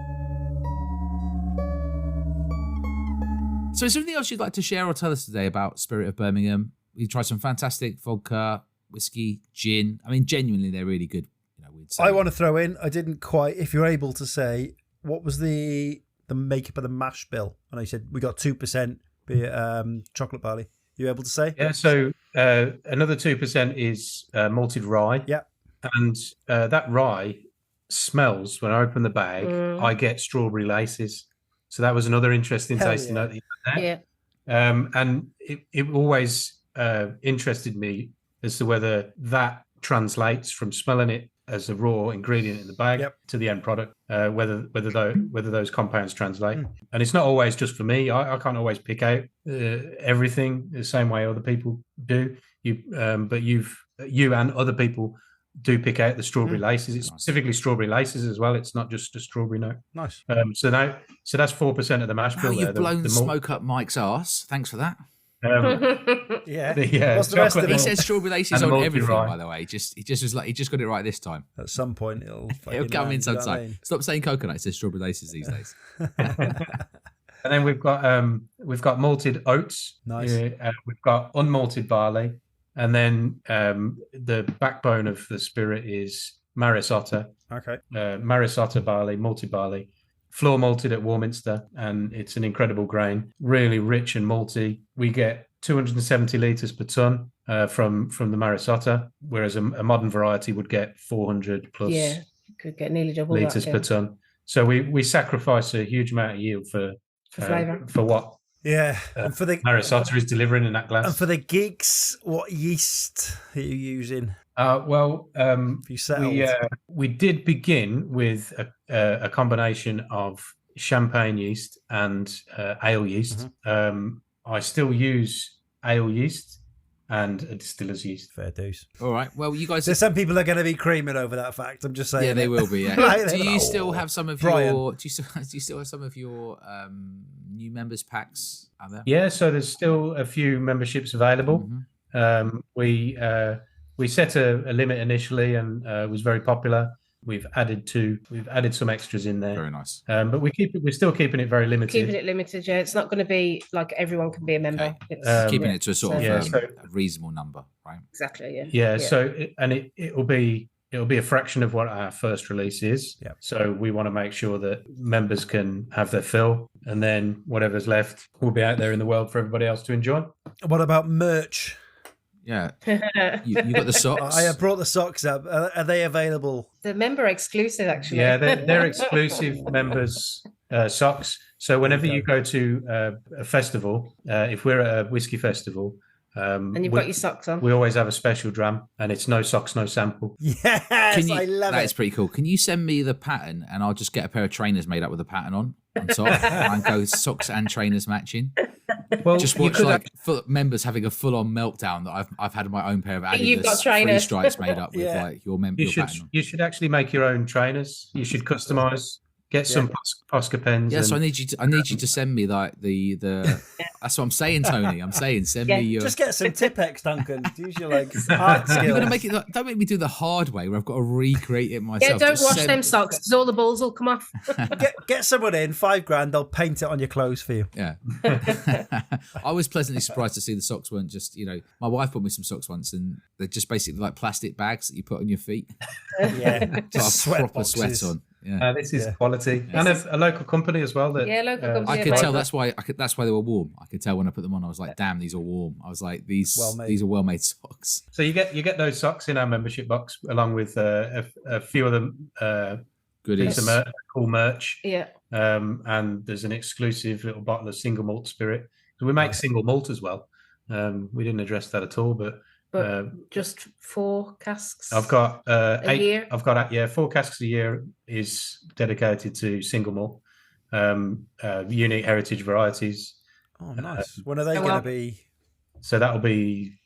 So is there anything else you'd like to share or tell us today about Spirit of Birmingham? We tried some fantastic vodka, whiskey, gin. I mean, genuinely, they're really good. We'd say. I want to throw in, I didn't quite, if you're able to say, what was the makeup of the mash bill? I know you said we got 2% chocolate barley. You able to say? Yeah, so another 2% is malted rye. Yeah. And that rye smells, when I open the bag, I get strawberry laces. So that was another interesting tasting note. Yeah. And it always interested me as to whether that translates from smelling it as a raw ingredient in the bag to the end product, whether those compounds translate. And it's not always just for me. I can't always pick out everything the same way other people do. But you and other people do pick out the strawberry laces. It's specifically strawberry laces as well. It's not just a strawberry note. Nice. So that's 4% of the mash bill. You've blown the smoke up Mike's arse. Thanks for that. What's the rest of it? He says strawberry laces on everything, by the way. He just got it right this time. At some point, it'll come in sometime. Stop saying coconut. It says strawberry laces these days. And then we've got malted oats. Nice. We've got unmalted barley, and then the backbone of the spirit is Maris Otter. Okay. Maris Otter barley, malted barley. Floor malted at Warminster, and it's an incredible grain, really rich and malty. We get 270 litres per tonne from the Maris Otter, whereas a modern variety would get 400 plus could get nearly double litres per tonne. So we sacrifice a huge amount of yield for flavour. For what Yeah. And for the Marisota is delivering in that glass. and for the geeks, what yeast are you using? We settled? we did begin with a combination of champagne yeast and ale yeast. I still use ale yeast and a distiller's yeast. Fair dues. All right. Well, you guys. There's some people are going to be creaming over that fact. I'm just saying. Yeah, they will be. Yeah. Like, do you oh, still have some of Brian. your? Do you still have some of your new members packs out there? Yeah, so there's still a few memberships available. We set a limit initially, and was very popular. We've added some extras in there. Very nice. But we're still keeping it very limited. Keeping it limited, yeah. It's not going to be like everyone can be a member. Okay. It's, Keeping it to a sort of so- a reasonable number, right? exactly, yeah. Yeah. So it'll be a fraction of what our first release is. Yeah. So we want to make sure that members can have their fill, and then whatever's left will be out there in the world for everybody else to enjoy. What about merch? Yeah. You got the socks. I have brought the socks up. Are they available? The member exclusive, actually. Yeah, they're exclusive members socks. So whenever you go to a festival, if we're at a whiskey festival, And you've got your socks on. we always have a special dram, and it's no socks, no sample. Yes, I love That it. is pretty cool. Can you send me the pattern, and I'll just get a pair of trainers made up with a pattern on top, and go socks and trainers matching. Well, Just you watch could like members having a full-on meltdown that I've had my own pair of You've got Adidas trainers. three stripes made up with Yeah. like your member. You should pattern on. you should actually make your own trainers. You should customize. Get some Posca pens. Yeah, so I and- need you to send me like the That's what I'm saying, Tony. I'm saying send me your. Just get some Tipex, Duncan. Use your like art skills. You're gonna make it. Don't make me do the hard way where I've got to recreate it myself. Yeah, don't Just wash send- them socks because all the balls will come off. Get someone in, $5,000, they'll paint it on your clothes for you. Yeah. I was pleasantly surprised to see the socks weren't just, my wife bought me some socks once and they're just basically like plastic bags that you put on your feet. Yeah, Got just a sweat proper boxes. sweat on. Yeah. this is quality, and a local company as well. That Yeah, local company. I Yeah, could right. tell that's why they were warm. I could tell when I put them on. I was like, "Damn, these are warm." I was like, "These are well-made socks." So you get those socks in our membership box along with a few of them Goodies. piece of cool merch. Yeah. And there's an exclusive little bottle of single malt spirit. So we make single malt as well. We didn't address that at all, but just 4 casks. I've got a 8. year. I've got 4 casks a year is dedicated to single malt, unique heritage varieties. Oh, nice. When are they Oh, going well. to be? So that'll be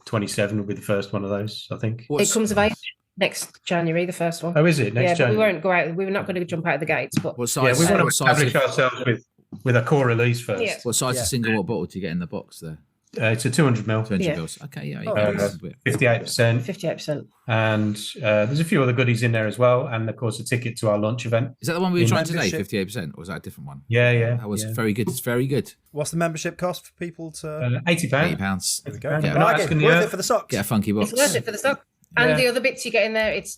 27 will be the first one of those, I think. It comes of age next January, the first one. Oh, is it next But we January? won't go out. We were not going to jump out of the gates, but What Yeah, size? we want to what size establish of, ourselves with a core release first. Yeah. what size of single malt bottle do you get in the box there? It's a 200 ml, 200 Yeah. mils. Okay, yeah. You Oh, can nice. do it. 58%. 58%. And there's a few other goodies in there as well, and of course a ticket to our lunch event. Is that the one we were In trying today? membership. 58%, or was that a different one? Yeah. That was yeah. very good. It's very good. What's the membership cost for people to? £80. £80. There we go. Yeah, Yeah. we're not Bargain. asking Worth you- it for the socks. Get a funky box. It's worth it for the stock. And Yeah. the other bits you get in there, it's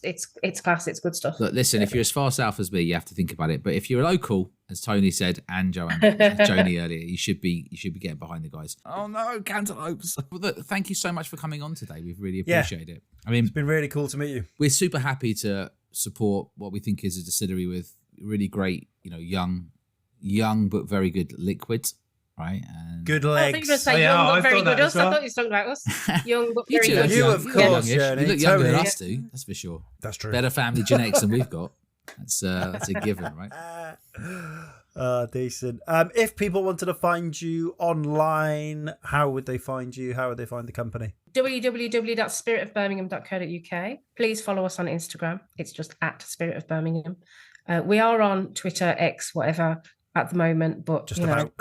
class. It's good stuff. Look, listen, if you're as far south as me, you have to think about it. But if you're local, as Tony said, and Joanie earlier, you should be getting behind the guys. Oh no, cantaloupes! Well, look, thank you so much for coming on today. We've really Yeah. appreciated it. I mean, It's been really cool to meet you. we're super happy to support what we think is a distillery with really great, young but very good liquid, right? And Good I think legs. you were saying Oh, yeah, young I but very thought that good. as Us. I well. thought you were talking about us. Young but You very two good. look You, young. of You're course, youngish. Joanie. You look younger than Tony. us two. That's for sure. That's true. Better family genetics than we've got. That's a given, right? Decent. If people wanted to find you online, how would they find you? How would they find the company? www.spiritofbirmingham.co.uk. Please follow us on Instagram. It's just at Spirit of Birmingham. We are on Twitter, X, whatever at the moment, but Just about.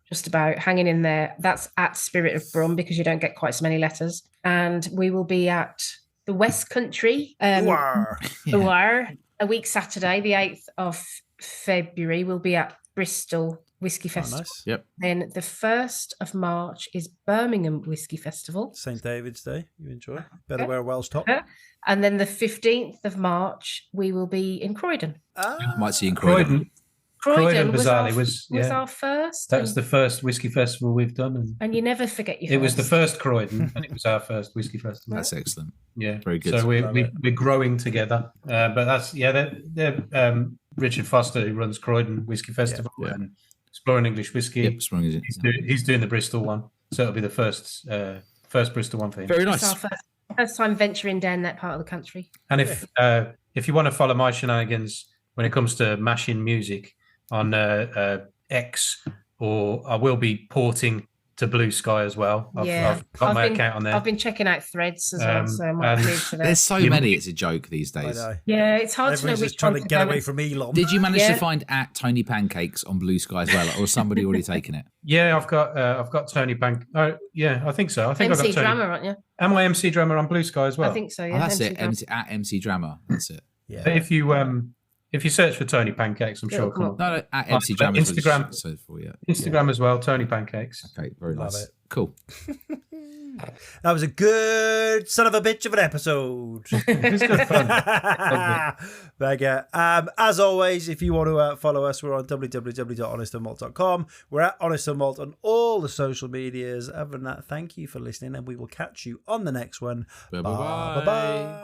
just about hanging in there. That's at Spirit of Brum because you don't get quite so many letters. And we will be at the West Country. Wow. Loire, a week Saturday, the 8th of February. We'll be at Bristol Whisky Oh, Festival. nice. Yep. Then the 1st of March is Birmingham Whisky Festival. St. David's Day. You enjoy? Better wear a Welsh top. And then the 15th of March, we will be in Croydon. Might see you in Croydon. Croydon was bizarrely our, was our first. that was the first whiskey festival we've done, and you never forget your it was the first. first Croydon, and it was our first whiskey festival. That's excellent. Yeah, Very good. So Love it. we're growing together, but that's they're Richard Foster who runs Croydon Whiskey Festival, Yeah. and Exploring English Whiskey. Yep, Sprung is it. He's doing the Bristol one, so it'll be the first Bristol one for him. Very It's nice. our first time venturing down that part of the country. And if you want to follow my shenanigans when it comes to mashing music on X, or I will be porting to Blue Sky as well. I've got my account on there. I've been checking out Threads as well, so I might be for that. There's so many, it's a joke these I days. know. Yeah, it's hard to know Everyone's which just trying one to get go away with. from Elon. Did you manage Yeah. to find at Tony Pancakes on Blue Sky as well, or somebody already taken it? Yeah, I've got Tony Bank. Oh, yeah, I think so. I think MC I've got Tony. Drama, aren't you? Am I MC Drama on Blue Sky as well? I think so. Oh, Yeah, that's MC it. Drama. At MC Drama. That's it. Yeah. But if you search for Tony Pancakes, I'm sure it'll come up. No, at MC Drama. Instagram. So for you. Instagram as well, Tony Pancakes. Okay, very Love nice. it. Cool. That was a good son of a bitch of an episode. It was good fun. Mega. As always, if you want to follow us, we're on www.honestandmalt.com. We're at Honest and Malt on all the social medias. Other than that, thank you for listening, and we will catch you on the next one. Bye-bye. Bye-bye.